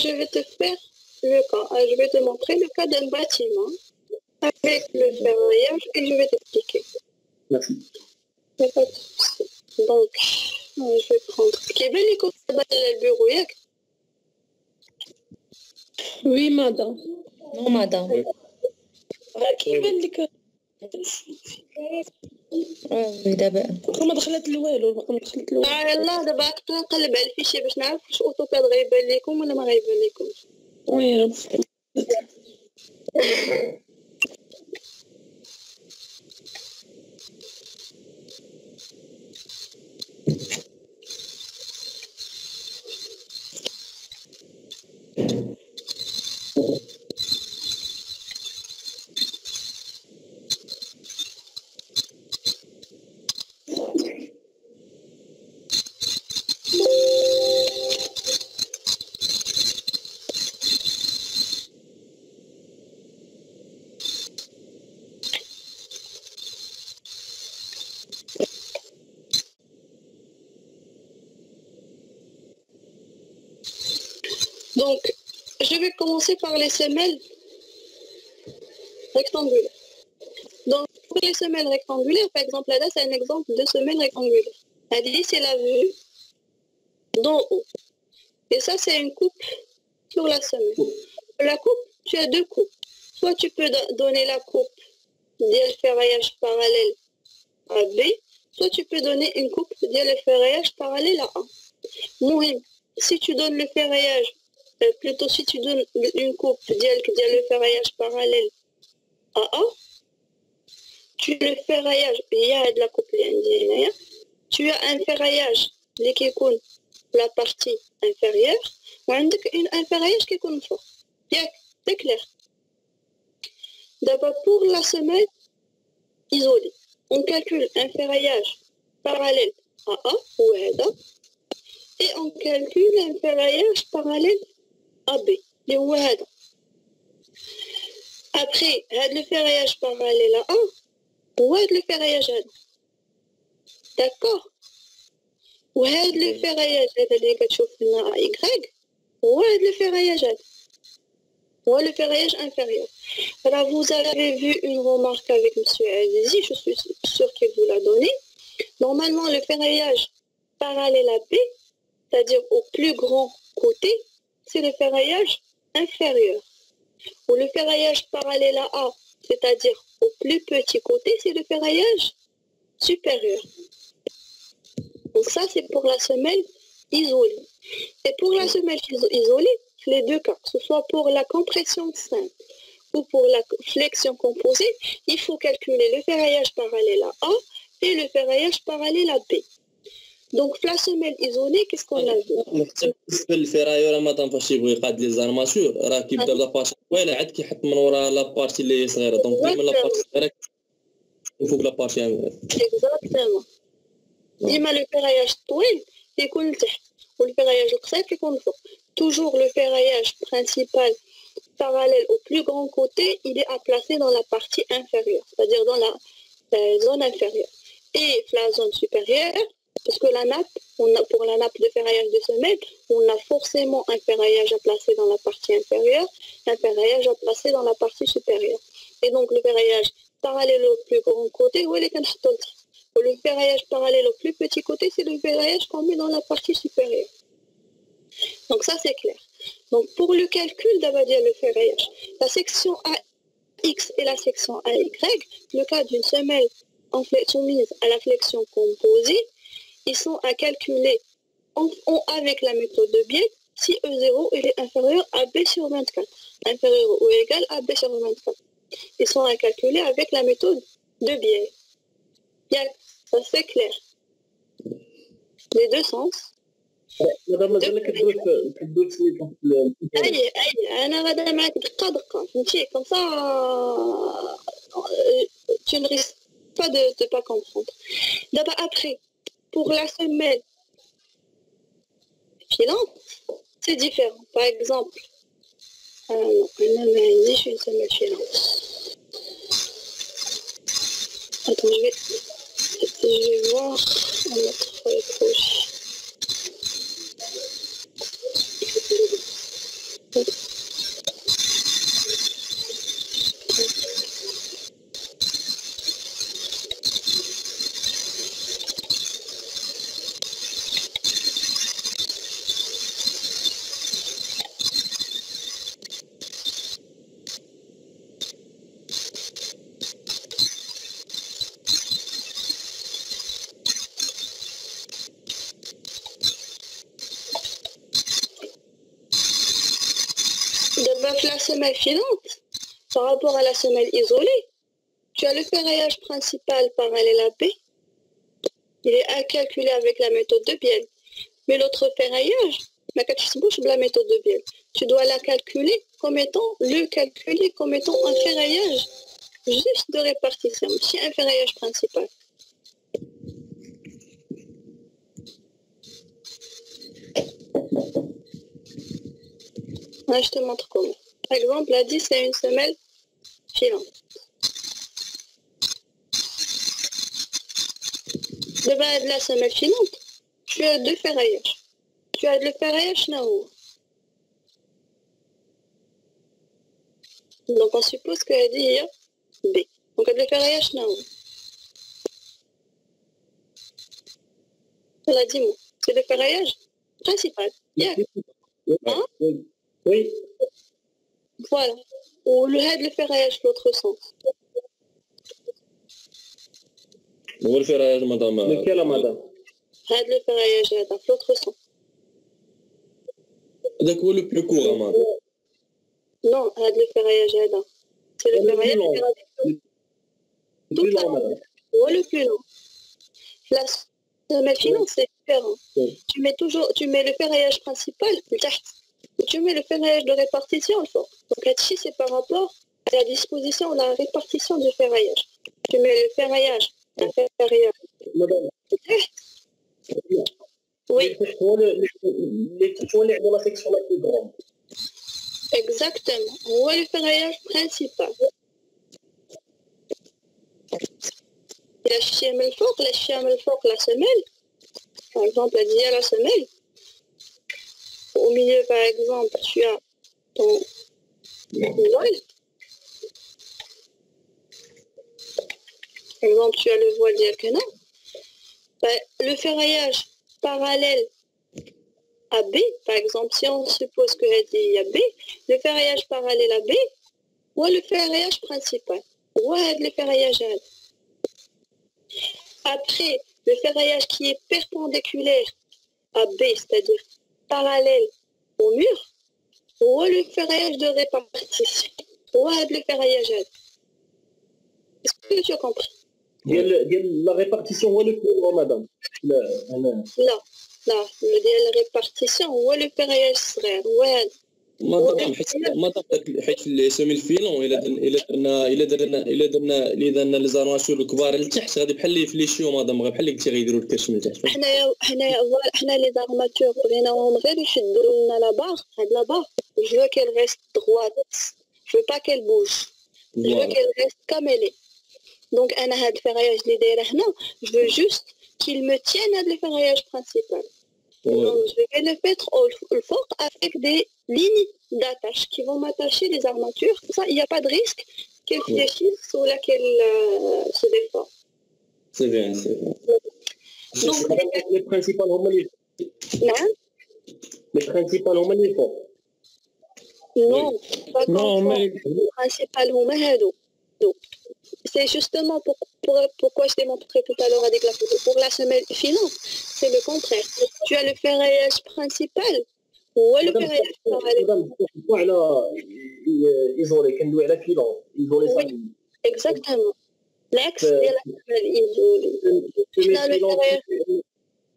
je vais te faire le cas. Je vais te montrer le cas d'un bâtiment avec le ferraillage et je vais t'expliquer. ميرسي Il n'y a pas de souci. Donc, je vais prendre. Qui est bien comme le bureau, yak. Oui, madame. Non, madame. كيبان لك Oui, دابا. ما دخلت الوالو ما دخلت الوالو. يلا دابا كنقلب على الفيشي باش نعرف واش اوتوكاد غيبان لكم ولا ما غيبان لكمش. وي ربي. Donc, je vais commencer par les semelles rectangulaires. Donc, pour les semelles rectangulaires, par exemple, là, c'est un exemple de semelle rectangulaire. Elle dit, c'est la vue d'en haut. Et ça, c'est une coupe sur la semaine. La coupe, tu as deux coupes. Soit tu peux donner la coupe le ferraillage parallèle à B, soit tu peux donner une coupe le ferraillage parallèle à A. Mohim, si tu donnes le ferraillage, plutôt si tu donnes une coupe le ferraillage parallèle à A, tu le ferraillage, il y a de la coupe, tu as un ferraillage qui est la partie inférieure, ou un ferraillage qui est fort. C'est clair. D'abord, pour la semelle isolée, on calcule un ferraillage parallèle à A, ou à A, et on calcule un ferraillage parallèle à B, ou à A. Après, le ferraillage parallèle à A, ou le ferraillage à A. D'accord. ou le ferraillage اللي كتشوف لنا Y le ferraillage ou le ferraillage inférieur. Alors vous avez vu une remarque avec monsieur Azizi, je suis sûre qu'il vous l'a donné. Normalement le ferraillage parallèle à B, c'est-à-dire au plus grand côté, c'est le ferraillage inférieur. Ou le ferraillage parallèle à A, c'est-à-dire au plus petit côté, c'est le ferraillage supérieur. Donc ça, c'est pour la semelle isolée. Et pour la semelle isolée, les deux cas, que ce soit pour la compression simple ou pour la flexion composée, il faut calculer le ferraillage parallèle à A et le ferraillage parallèle à B. Donc, la semelle isolée, qu'est-ce qu'on a vu? Le ferrailleur, madame, فاش يبغي يقاد لي زارماتور راه كيبدا لابارتي طويله عاد كيحط من وراها لابارتي اللي صغيره دونك ديما لابارتي صغيره وفوق لابارتي Exactement. ديما le ferraillage طويل يكون لتحت والفراillage القصير كيكون فوق. Toujours le ferraillage principal parallèle au plus grand côté, il est à placer dans la partie inférieure, c'est-à-dire dans la zone inférieure. Et la zone supérieure, parce que la nappe, pour la nappe de ferraillage de semelle, on a forcément un ferraillage à placer dans la partie inférieure, un ferraillage à placer dans la partie supérieure. Et donc le ferraillage parallèle au plus grand côté, où est le ferraillage parallèle au plus petit côté, c'est le ferraillage qu'on met dans la partie supérieure. Donc ça c'est clair. Donc pour le calcul d'abord le ferraillage, la section AX et la section AY, le cas d'une semelle soumise à la flexion composée, ils sont à calculer avec la méthode de Biot si E0 il est inférieur à B sur 24, inférieur ou égal à B sur 24. Ils sont à calculer avec la méthode de Biot. Bien, ça c'est clair. Les deux sens. مادام مازال كدوز سميتو انا غادا معاك دقه دقه فهمتي كم ça tu ne risques pas de pas comprendre. D'abord après pour la semelle filante c'est différent. Par exemple non je suis une semelle filante. Attends, je vais voir notre projet. La semelle filante, par rapport à la semelle isolée, tu as le ferraillage principal parallèle à B, il est à calculer avec la méthode de Biot. Mais l'autre ferraillage, la méthode de Biot, tu dois la calculer comme étant un ferraillage juste de répartition, c'est un ferraillage principal. Là, je te montre comment. Par exemple, la 10, c'est une semelle filante. De bas de la semelle filante, tu as deux ferraillages. Tu as le ferraillage Naour. Donc, on suppose qu'elle dit B. Donc, le ferraillage Naour. Elle a dit moi. C'est le ferraillage principal. Hein? Oui. Voilà. Ou le ferraillage de l'autre sens. هو الفراياج مدام Lequel, madame? Le ferraillage de l'autre sens. هذاك هو لو بلو كور مدام. Non, le ferraillage là. C'est le ferraillage Le plus long, madame. ou le plus long. La semelle finance, c'est différent. Tu mets le ferraillage principal, tu mets le ferraillage de répartition le fort. Donc ici, c'est par rapport à la disposition, la répartition du ferraillage. Tu mets le ferraillage inférieur. Madame. Oui. Les de la section la plus grande. Exactement. Ou le ferraillage principal. La chienne la semelle. Par exemple, la semelle. Au milieu, par exemple, tu as ton voile. Par exemple, tu as le voile d'Yakena. Le ferraillage parallèle à B, par exemple, si on suppose que il y a B, le ferraillage parallèle à B, ou le ferraillage principal, ou le ferraillage à L. Après, le ferraillage qui est perpendiculaire à B, c'est-à-dire parallèle au mur, ou le ferraillage de répartition, ou le ferraillage à L. Est-ce que tu as compris? La répartition, où est le plus grand, madame? Là, la répartition, où est le ferraillage صغير؟ مدام حيت في لي سيمي الفيلون الا درنا لي زارماتور الكبار لتحت غادي بحال اللي فليشيو مدام بحال اللي قلتي غيديروا الكرش من تحت. حنا لي زارماتور بغيناهم غير يشدوا لنا لا باغ هاد لا باغ جو veux qu'elle reste droite, je veux pas qu'elle bouge, je veux qu'elle reste comme elle est. Donc انا هاد الفراياج اللي دايره هنا je veux juste qu'il me tienne هاد الفراياج principal. Donc je vais le mettre au fort avec des lignes d'attache qui vont m'attacher les armatures. Ça, il n'y a pas de risque qu'elle fléchisse ou laquelle se déforme. C'est bien, c'est bien. Donc, les principales les forts. Non, pas comme les principales c'est justement pourquoi je t'ai montré tout à l'heure avec la photo. Pour la semelle finance, c'est le contraire. Tu as le ferraillage principal ou le ferraillage parallèle. Isolé, la filon, isolé ça. Exactement. L'axe de la semelle isolée.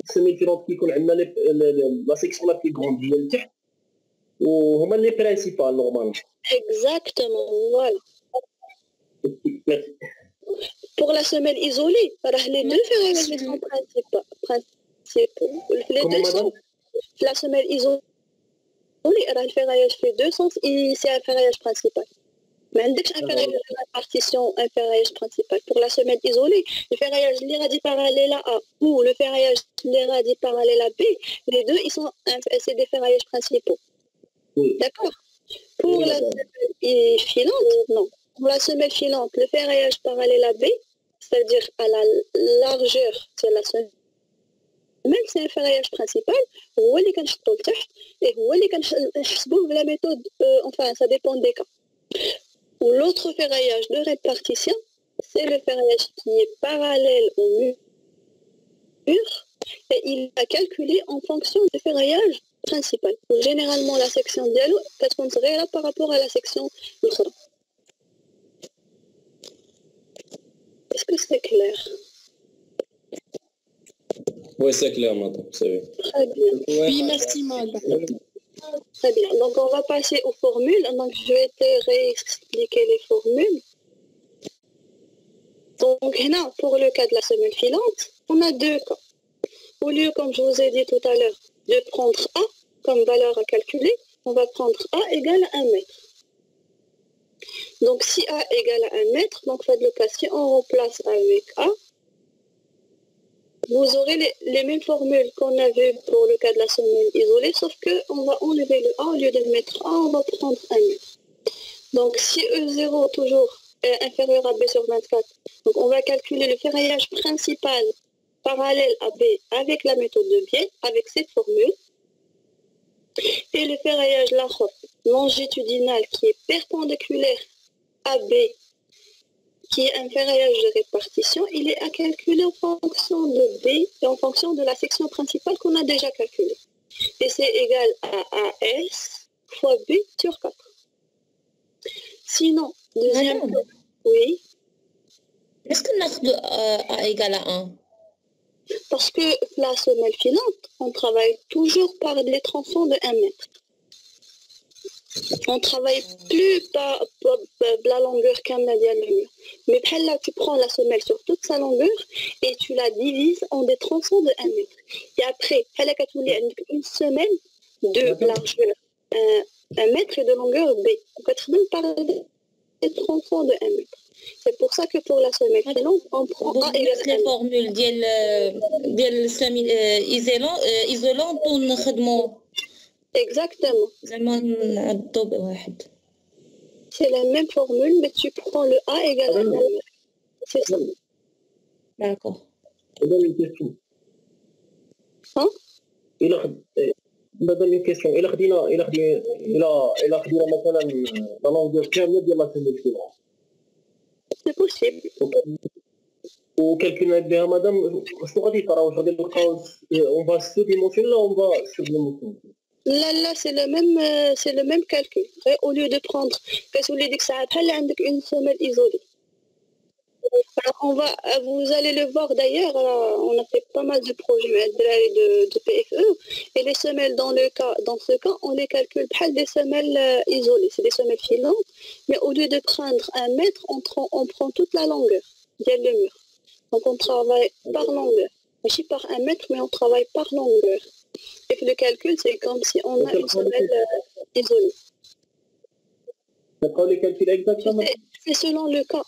السمي الفيلون كيكون عندنا لا سيكسيون لا بلي غروند هي لتحت وهما لي برينسيبال نورمالمون. Exactement, voilà. Pour la semelle isolée, les deux ferrailles sont principaux. Les deux sens, la semelle isolée, le ferraillage fait deux sens et c'est un ferraillage principal. Mais un ferraillage de répartition, un ferraillage principal. Pour la semelle isolée, le ferraillage radis parallèle à A ou le ferraillage radis parallèle à B, les deux, c'est des ferraillages principaux. D'accord? Pour la semelle filante, non. Pour la semelle filante, le ferraillage parallèle à B, c'est-à-dire à la largeur de la semelle, c'est un ferraillage principal, et la méthode, enfin, ça dépend des cas. Ou l'autre ferraillage de répartition, c'est le ferraillage qui est parallèle au mur, et il va calculer en fonction du ferraillage principal. Généralement, la section dialogue, là par rapport à la section l'autre. Est-ce que c'est clair? Oui, c'est clair, madame. C'est bien. Très bien. Oui, merci, madame. Très bien. Donc, on va passer aux formules. Donc, je vais te réexpliquer les formules. Donc, là, pour le cas de la semelle filante, on a deux cas. Au lieu, comme je vous ai dit tout à l'heure, de prendre A comme valeur à calculer, on va prendre A égale à 1 mètre. Donc, si A égale à 1 mètre, donc faites le cas, si on remplace avec A, vous aurez les mêmes formules qu'on avait pour le cas de la semelle isolée, sauf qu'on va enlever le A, au lieu de mettre A, on va prendre 1 mètre. Donc, si E0 toujours est inférieur à B sur 24, donc on va calculer le ferraillage principal parallèle à B avec la méthode de biais, avec cette formule. Et le ferraillage longitudinal qui est perpendiculaire à B, qui est un ferraillage de répartition, il est à calculer en fonction de B et en fonction de la section principale qu'on a déjà calculée. Et c'est égal à AS fois B sur 4. Sinon, deuxième cas, oui. Est-ce que nous A égale à 1? Parce que la semelle filante, on travaille toujours par les tronçons de 1 mètre. On ne travaille plus par la longueur qu'un médiane de mur. Mais là, tu prends la semelle sur toute sa longueur et tu la divises en des tronçons de 1 mètre. Et après, elle a une semelle de largeur 1 mètre et de longueur B. On peut très bien parler des tronçons de 1 mètre. C'est pour ça que pour la semelle filante, on prend A égale les formules isolantes ونخدموا Exactement. زعما نعضوا بواحد. C'est la même formule, mais tu prends le A égale à 1 mètre. C'est ça. D'accord. Une question. Hein? مادام une question. إلا خدينا مثلا لا لونغور كاملة ديال لا سيميل فيلون. C'est possible. وكالكولنا بها مادام شنو غادي يطرا واش غادي نلقاو اون با سو ديمونسيون ولا اون با سو ديمونسيون Là, c'est le même calcul. Au lieu de prendre, qu'est-ce que vous voulez dire que ça a une semelle isolée. Alors, vous allez le voir d'ailleurs, on a fait pas mal de projets de PFE, et les semelles dans ce cas, on les calcule pas des semelles isolées, c'est des semelles filantes, mais au lieu de prendre 1 mètre, on prend toute la longueur de le mur. Donc on travaille par longueur, pas par 1 mètre, mais on travaille par longueur. Et le calcul, c'est comme si on a une semelle isolée. D'accord, les calculs exactement. C'est selon les cas.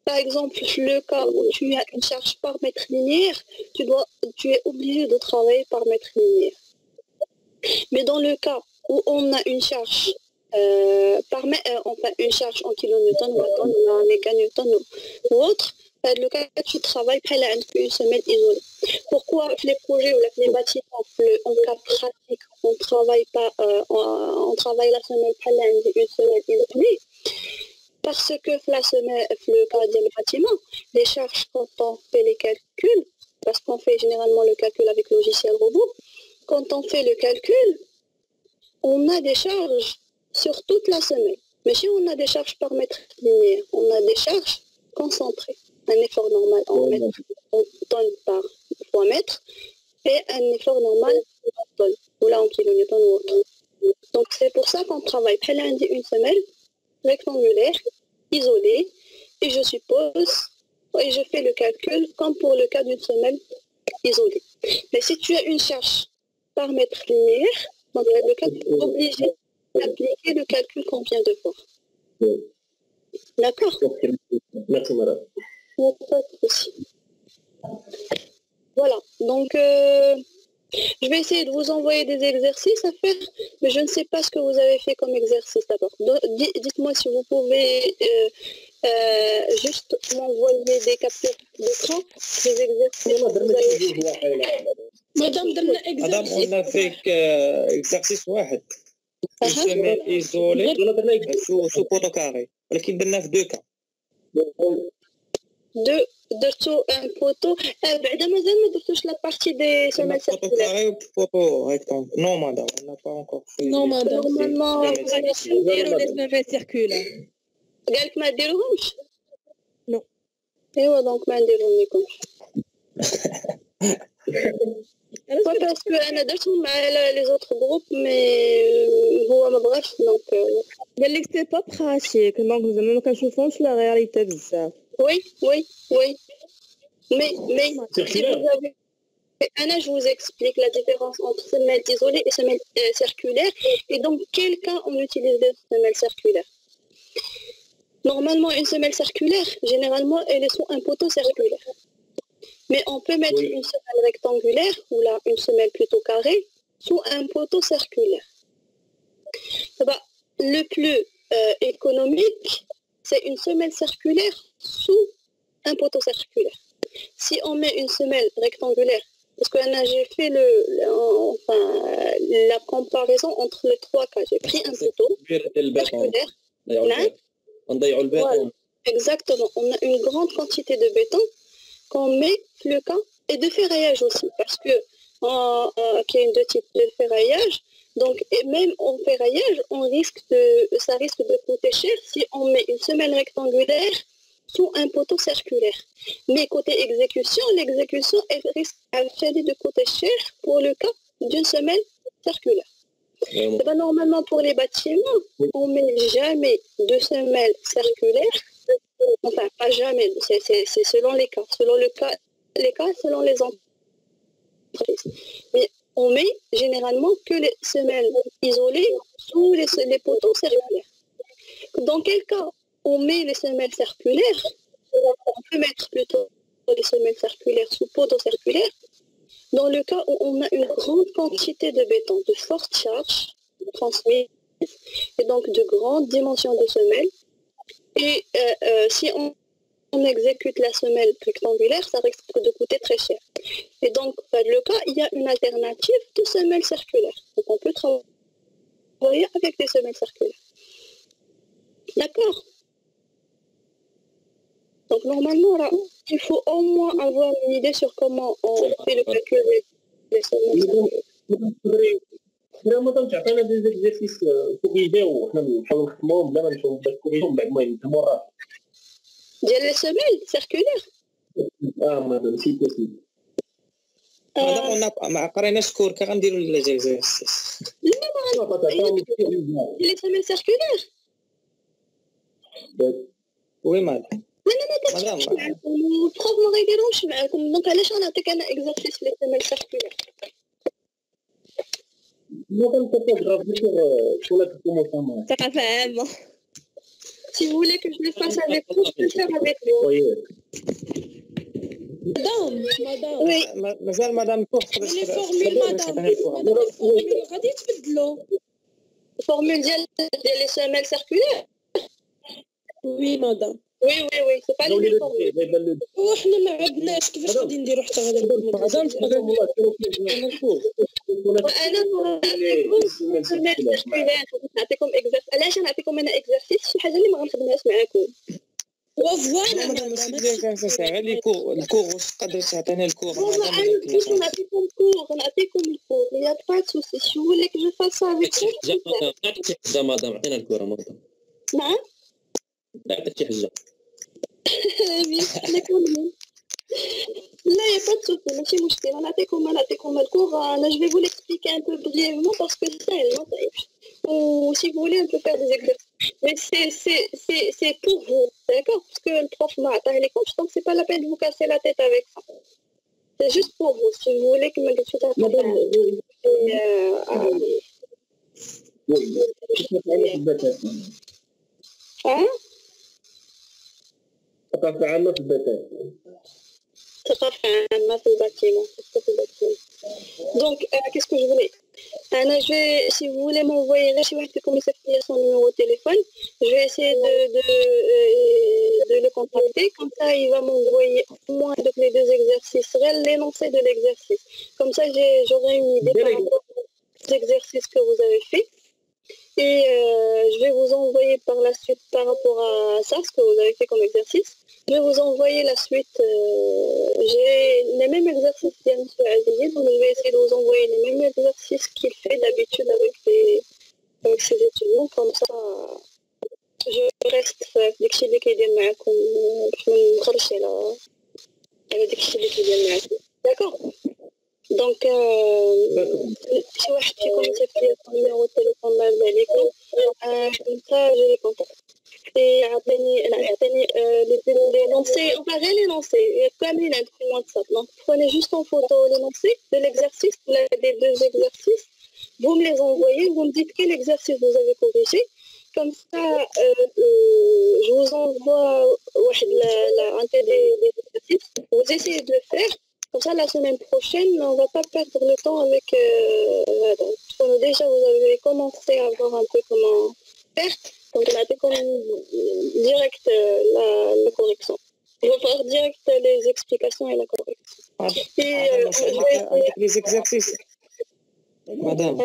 Par exemple, le cas où tu as une charge par mètre linéaire, tu es obligé de travailler par mètre linéaire. Mais dans le cas où on a une charge une charge en kilonewton ou en méganewton ou autre, le cas tu travailles une semelle isolée. Pourquoi les projets ou les bâtiments, en cas pratique, on travaille la semelle une semelle isolée? Parce que le cas du bâtiment, les charges, quand on fait les calculs, parce qu'on fait généralement le calcul avec le logiciel robot, quand on fait le calcul, on a des charges sur toute la semelle. Mais si on a des charges par mètre linéaire, on a des charges concentrées. Un effort normal en tonnes par fois mètre et un effort normal en tonnes, ou là en kilonewton ou autre. Donc c'est pour ça qu'on travaille une semelle rectangulaire, isolée, et je suppose, et je fais le calcul comme pour le cas d'une semelle isolée. Mais si tu as une charge par mètre linéaire, donc le cas tu es obligé d'appliquer le calcul qu'on vient de voir. D'accord? Merci madame. Voilà, donc je vais essayer de vous envoyer des exercices à faire, mais je ne sais pas ce que vous avez fait comme exercice d'abord. Dites-moi si vous pouvez juste m'envoyer des captures d'écran, des exercices que vous avez fait. Madame, Madame, on a fait exercice واحد. Une semelle isolée sous poteau carré. ولكن درنا في 2 cas. درتو ان بوتو بعدا مازال ما درتوش لا بارتي دي سيميل سيركولير بوتو ريكتانgle. Non madame, on n'a pas encore fait. Non madame, نورمالمون نديرو لي سيميل سيركولار. قالك ما ديروهمش. نو ايوا دونك ما نديرهم لكمش. parce que انا درتهم مع لي زوتر جروب مي هو ما بغاش دونك قال لك سي با براتيك دونك زعما ما كنشوفهمش لا رياليتي بزاف. Oui. Mais si vous avez... Anna, je vous explique la différence entre semelle isolée et semelle circulaire. Et dans quel cas on utilise des semelles circulaires? Normalement, une semelle circulaire, généralement, elle est sous un poteau circulaire. Mais on peut mettre une semelle rectangulaire ou là, une semelle plutôt carrée sous un poteau circulaire. Le plus économique, c'est une semelle circulaire sous un poteau circulaire. Si on met une semelle rectangulaire Parce que j'ai fait la comparaison entre les trois cas. J'ai pris un poteau circulaire. Voilà. Exactement. On a une grande quantité de béton qu'on met le cas et de ferraillage aussi. Parce que qu'il y a deux types de ferraillage. Donc, et même en ferraillage, ça risque de coûter cher si on met une semelle rectangulaire sous un poteau circulaire. Mais côté exécution, l'exécution risque de coûter cher pour le cas d'une semelle circulaire. Normalement, pour les bâtiments, on ne met jamais de semelle circulaire. Enfin, pas jamais, c'est selon les cas. Selon selon les entreprises. Mais on met généralement que les semelles isolées sous les poteaux circulaires. Dans quel cas on met les semelles circulaires, on peut mettre plutôt les semelles circulaires sous poteaux circulaires, dans le cas où on a une grande quantité de béton, de forte charge transmise, et donc de grandes dimensions de semelles. Et si on exécute la semelle rectangulaire, ça risque de coûter très cher. Et donc, dans le cas, il y a une alternative de semelle circulaire. Donc, on peut travailler avec des semelles circulaires. D'accord? Donc, normalement, là, il faut au moins avoir une idée sur comment on fait le calcul des semelles circulaires. مثلا تعطينا دي زيكزيرسيس كوريجيو وحنا نحاولوا نخدموهم بلا ما نمشيو كوريجيهم بعد المهم مرات ديال لي سيميل سيركولير مادام سي بوسيبل ما قريناش كور كغنديروا ليزيكزيرسيس لي سيميل سيركولير وي مادام لا معكم البروف ما غيديرهمش معكم دونك علاش غنعطيك انا اكزرسيس لي سيميل سيركولير ثقافة عامة. Si vous voulez que je le fasse avec vous, je peux le faire avec vous. مدام Oui. مازال مدام كور لي فورمول مدام الفورمول غادي تبدلو. Formule ديال les semelles circulaires. وي مدام Oui, c'est pas les formules. وحنا ما عدناش كيفاش غادي نديرو حتى غادي مدام نعطيكم اكزرسيس. علاش نعطيكم انا اكزرسيس شي حاجه اللي ما غنخدمهاش معاكم. وفوالا غير لي الكور واش تقدر تعطينا الكور نعطيكم الكور يا با سوسي شو ولا كو جو فاس افيك حجه مدام عطينا الكره مدام نعم عطيتي حجه لا يا با سوسي ماشي مشكل نعطيكم الكور انا جو في vous l'expliquer un peu brièvement parce que c'est tellement صعيب ou si vous voulez on peut faire des exercices mais c'est pour vous d'accord parce que le prof m'a attaqué les comptes donc c'est pas la peine de vous casser la tête avec ça c'est juste pour vous si vous voulez que je fasse ثقافة عامة في البتات ثقافة عامة في البâtiment. Donc, qu'est-ce que je voulais je vais, si vous voulez m'envoyer là, si vous voulez son numéro de téléphone, je vais essayer de le contacter. Comme ça, il va m'envoyer au moins les deux exercices, l'énoncé de l'exercice. Comme ça, j'aurai une idée par rapport aux exercices que vous avez fait. Et je vais vous envoyer par la suite, par rapport à ça, ce que vous avez fait comme exercice, je vais vous envoyer la suite. J'ai les mêmes exercices qu'il y a M. Azizi, donc je vais essayer de vous envoyer les mêmes exercices qu'il fait d'habitude avec ses étudiants. Comme ça, je reste avec ce qui est معكم باش ما نخرجش على داك الشيء اللي كيدير معكم. D'accord. Donc, si واحد فيكم يسيب numéro de téléphone الله يرضي عليكم comme ça je les contacte. Et يعطيني l'énoncé, enfin rien l'énoncé, كاملين عندكم WhatsApp. Donc prenez juste en photo l'énoncé de l'exercice, des deux exercices, vous me les envoyez, vous me dites quel exercice vous avez corrigé. Comme ça, je vous envoie un des exercices, vous essayez de le faire. Comme ça, la semaine prochaine, on ne va pas perdre le temps avec... déjà, vous avez commencé à voir un peu comment faire. Donc, on a fait comme direct la correction. On va faire direct les explications et la correction. عندك لي زيكزارسيس مدام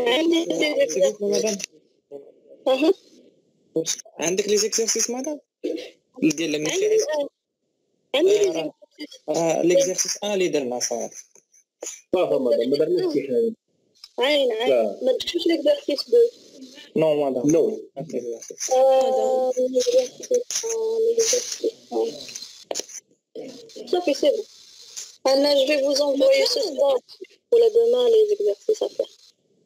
مدام عندك لي زيكزارسيس مدام ديال المشاعر عندي ليكزارسيس اللي درنا صافي مدام ما درناش شي حاجه عين ما تشوفش ليكزارسيس دو نو مدام نو Sophie, c'est bon. Anna, je vais vous envoyer ce soir ou la demain les exercices à faire.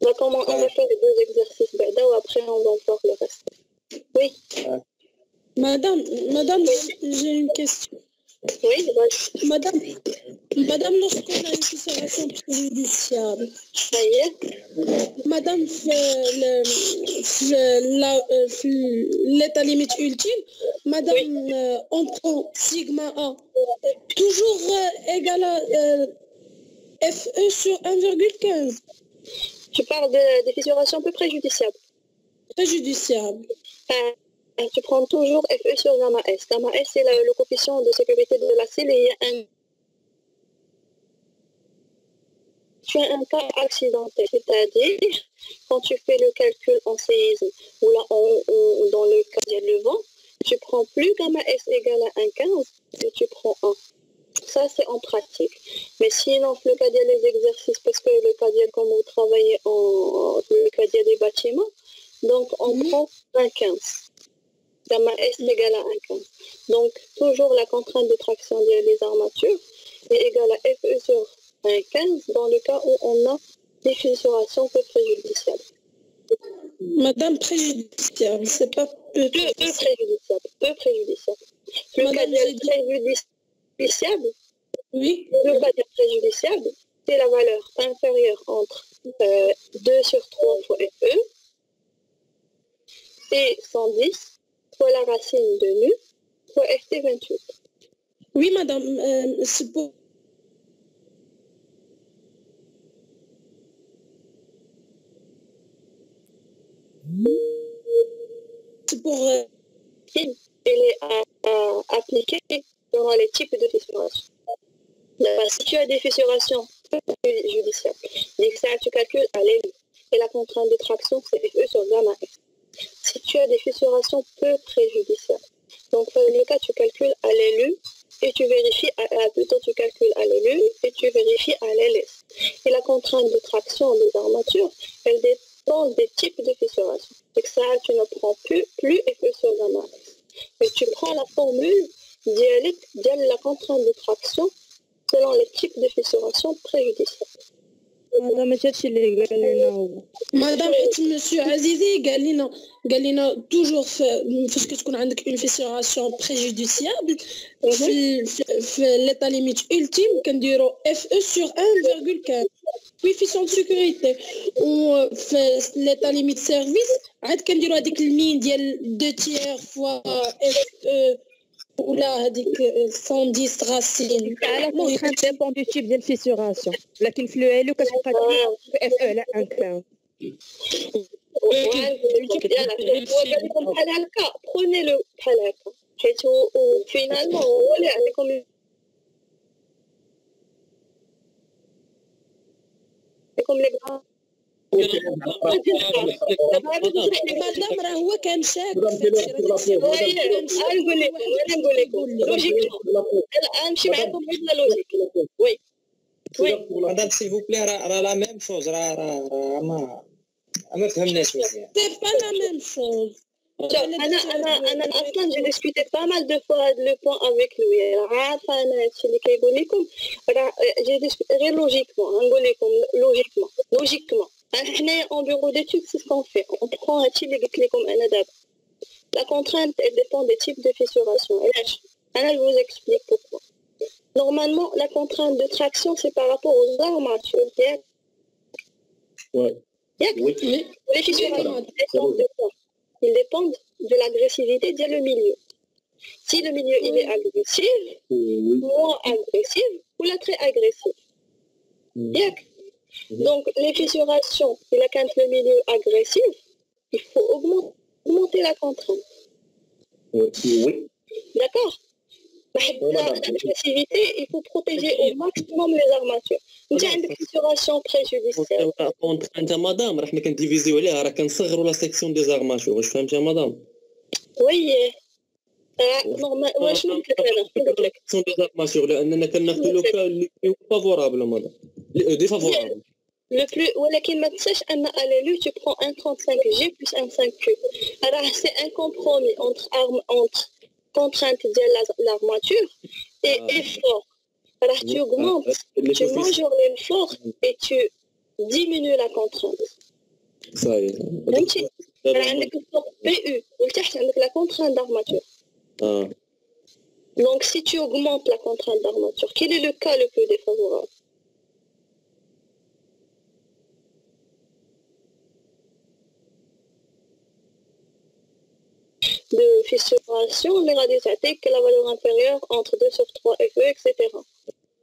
Donc, on va faire les 2 exercices ou après on va voir le reste. Oui. Madame, j'ai une question. Oui, vas-y. Madame, lorsqu'on a une fissuration préjudiciable, Ça y est. Madame, l'état limite ultime, Madame, on prend sigma A toujours égal à FE sur 1,15. Tu parles des fissurations peu préjudiciables. Préjudiciable. Tu prends toujours FE sur gamma S. Gamma S, c'est le coefficient de sécurité de la cellule et il y a tu as un cas accidentel, c'est-à-dire quand tu fais le calcul en séisme ou là dans le cas de le vent, tu prends plus gamma S égale à 1,15 et tu prends 1. Ça, c'est en pratique. Mais sinon, le cas des exercices, parce que le cas comme vous travaillez le cas des bâtiments, donc on prend 1,15. Gamma S égale à 1,15. Donc, toujours la contrainte de traction des armatures est égale à FE sur 1,15 dans le cas où on a des fissurations peu préjudiciables. Madame, préjudiciable, c'est pas peu préjudiciable. Peu préjudiciable. Le cas préjudiciable, oui. Le cas préjudiciable, c'est la valeur inférieure entre 2 sur 3 fois FE et 110 fois la racine de nu fois FT28. Oui, madame, c'est pour... C'est pour... Elle est appliquée dans les types de fissurations. Si tu as des fissurations judiciaires, tu calcules à l'élu. Et la contrainte de traction, c'est FE sur gamma S. Si tu as des fissurations peu préjudiciables, donc dans le cas, tu calcules à l'élu et tu vérifies, plutôt tu calcules à l'élu et tu vérifies à l'LS. Et la contrainte de traction des armatures, elle dépend des types de fissurations. Et que ça, tu ne prends plus FE sur gamma S. Mais tu prends la formule dialecte de la contrainte de traction selon les types de fissurations préjudiciables. Madame, monsieur Azizi قال لنا toujours فاش كتكون عندك une fissuration préjudiciable في l'état limite ultime كنديروا FE sur 1,15 coefficient de sécurité وفي l'état limite service عاد كنديروا هذيك المين ديال 2 tiers fois FE ولا هذيك 110 راسين. على كونترانت ديبون دو تيب ديال الفيسوراسيون، لكن في لو كتبقى في اف او على 1 prenez le بحال هكا حيت finalement هو اللي يعطيكم لي مادام راه هو كان شاك نقول لكم لوجيكمون نمشي معكم غير لوجيك وي مدام سي فو بلي راه لا ميم شوز راه ما فهمناش مزيان سي با لا ميم شوز. انا اصلا جي ديسكوتي با مال دو فوا هاد لو بوين افيك لوي عارفه انا هادشي اللي كيقول لكم راه جي ديسكوتي غير لوجيكمون نقول لكم لوجيكمون حنايا اون بيرو ديتود سي سكون في اون برون هادشي اللي قلت لكم انا دابا لا كونترانت elle dépend des types de fissuration. علاش انا je vous explique pourquoi. Normalement la contrainte de traction c'est par rapport aux armatures. Oui. Les fissurations ils dépendent de l'agressivité de le milieu. Si le milieu il est agressif, moins agressif ou là très agressif. Donc les fissurations, quand le milieu agressif, il faut augmenter la contrainte. Oui. D'accord. l'agressivité, il faut protéger au maximum les armatures. انت عندك fissuration préjudicielle. انت مدام راه حنا كنديفيزيو عليها راه كنصغروا لا سيكسيون دي زارماتور واش فهمتي يا مدام؟ وي نورمال واش ممكن انا نقول لك سيكسيون دي زارماتور لاننا كناخذوا لو كا اللي فافورابل مدام ديفافورابل le plus ولكن ما تنساش ان à l'élu tu prends un 35G plus un 5Q. راه c'est un compromis entre contrainte de l'armature et effort. Alors tu augmentes, tu majores l'effort et tu diminues la contrainte. Ça y est. فهمتي؟ راه عندك الفوق PU والتحت عندك la contrainte d'armature. Donc si tu augmentes la contrainte d'armature, quel est le cas le plus défavorable? De fissuration, les radiostatiques, la valeur inférieure entre 2/3 FE, etc.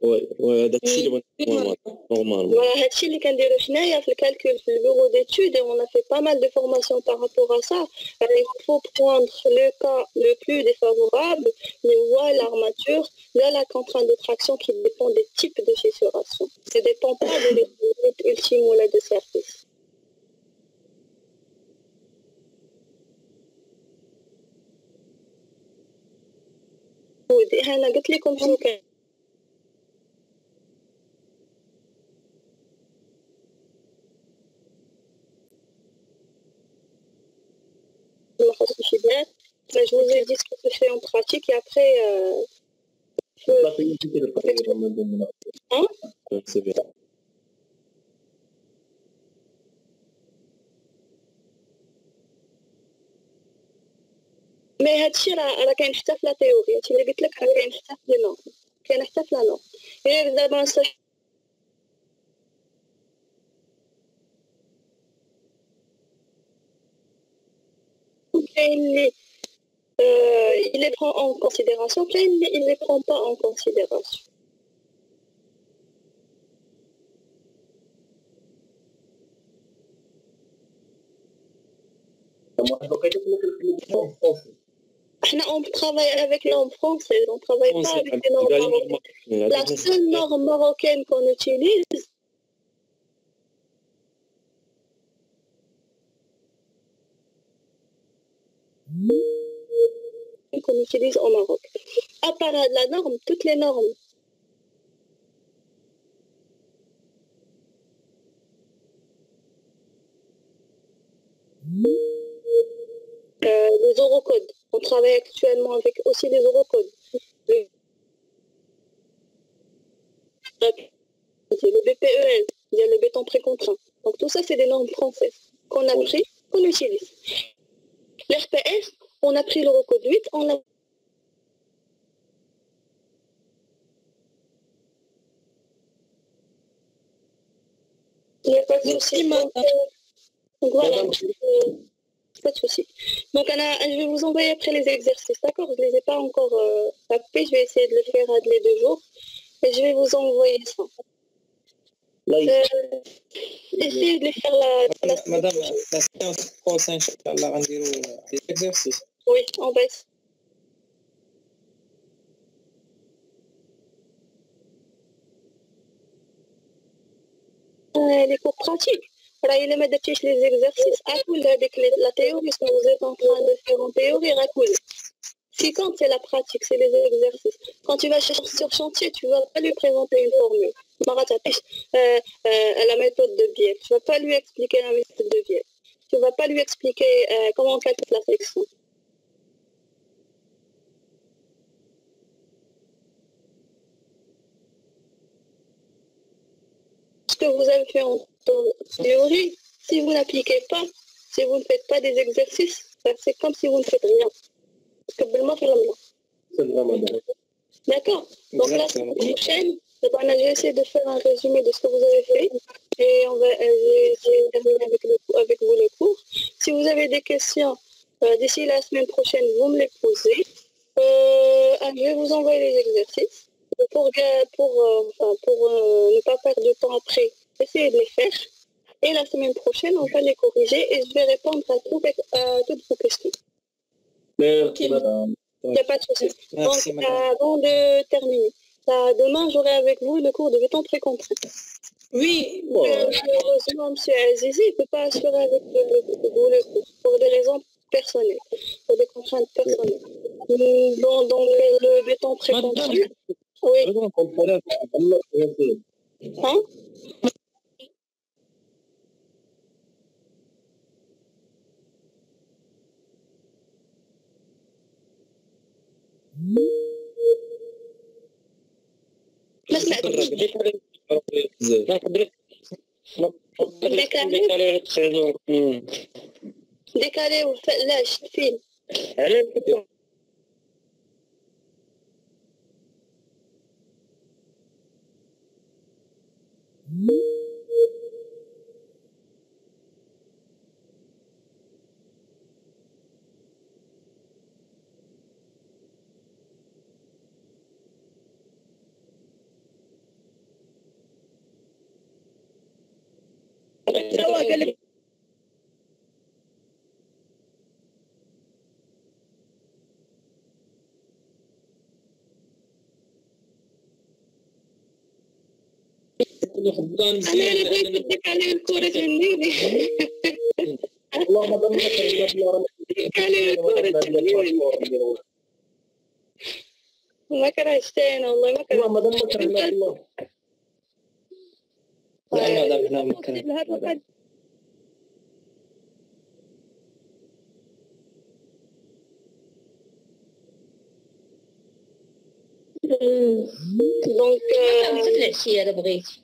Oui, هذاك الشيء اللي نورمال. Voilà, هادشي اللي كنديرو حنايا في الكالكول في البيرو d'études et on a fait pas mal de formations par rapport à ça. Il faut prendre le cas le plus défavorable, mais voilà l'armature, là la contrainte de traction qui dépend des types de fissuration. Ça ne dépend pas de l'limite ultime ou la de service. أنا قلت لكم شنو كان je vous ai dit ce que je fais en pratique et après C'est bien. مي هادشي راه كاين حتى في لا تيوري. هادشي اللي قلت لك راه كاين حتى في لي نورم، كاين حتى في لا نورم. غير دابا نصح كاين اللي il les prend en considération, كاين اللي il les prend pas en considération. On travaille avec normes françaises, on ne travaille pas avec des normes marocaines. La seule norme marocaine qu'on utilise, au Maroc. À part la norme, toutes les normes les eurocodes. On travaille actuellement avec aussi les eurocodes. Le BPEL, il y a le béton précontraint. Donc tout ça, c'est des normes françaises qu'on a pris, qu'on utilise. L'RPS, on a pris l'eurocode 8, on l'a... Il n'y a pas de souci. Donc voilà. Pas de souci. Donc je vais vous envoyer après les exercices, d'accord? Je ne les ai pas encore tapés, je vais essayer de le faire à les 2 jours. Et je vais vous envoyer ça. Essayez de les faire la Madame, la séance prochaine, Inch'Allah, on va les exercices. Oui, on baisse. Les cours pratiques. راهي إلا ما درتيش les exercices أكل هذيك la théorie ce que vous êtes en train de faire en théorie راكل. Ce qui compte c'est la pratique, c'est les exercices. Quand tu vas sur chantier, tu vas pas lui présenter une formule. La méthode de Biel. Tu vas pas lui expliquer la méthode de Biel. Tu vas pas lui expliquer comment on calcule la section. Ce que vous avez fait en théorie, si vous n'appliquez pas, si vous ne faites pas des exercices, c'est comme si vous ne faites rien. Parce que C'est vraiment bien. D'accord. Donc la semaine prochaine, j'ai essayé de faire un résumé de ce que vous avez fait et j'ai essayé de terminer avec vous le cours. Si vous avez des questions d'ici la semaine prochaine, vous me les posez. Je vais vous envoyer les exercices pour ne pas perdre de temps après. Essayez de les faire. Et la semaine prochaine, on va les corriger et je vais répondre à toutes vos questions. Merci, madame. Il n'y a pas de souci. Donc, avant de Malheureusement, M. Azizi ne peut pas assurer avec vous le cours pour des raisons personnelles, pour des contraintes personnelles. Donc, le béton préconçu. Oui. Hein? ما سمعتش. ديكالي ولاش فين؟ خدام مزيان ديك عليه الكرة تنيني والله ما بنذكر ديك عليه الكرة تنيني ما كرهتين والله ما كرهت ما بنذكر الله هذا احنا مكرهين دونك مثل العشية إذا بغيتي.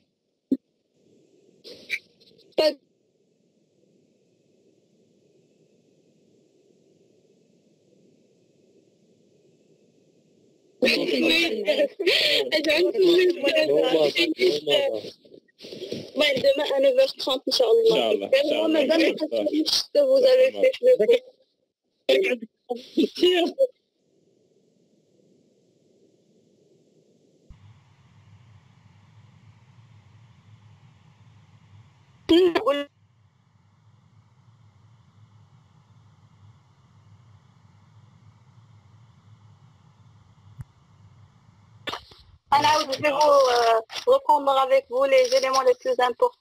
demain à 9h30 Inch'Allah. Moi, madame, que vous avez fait le cours. Je vais vous reprendre avec vous les éléments les plus importants.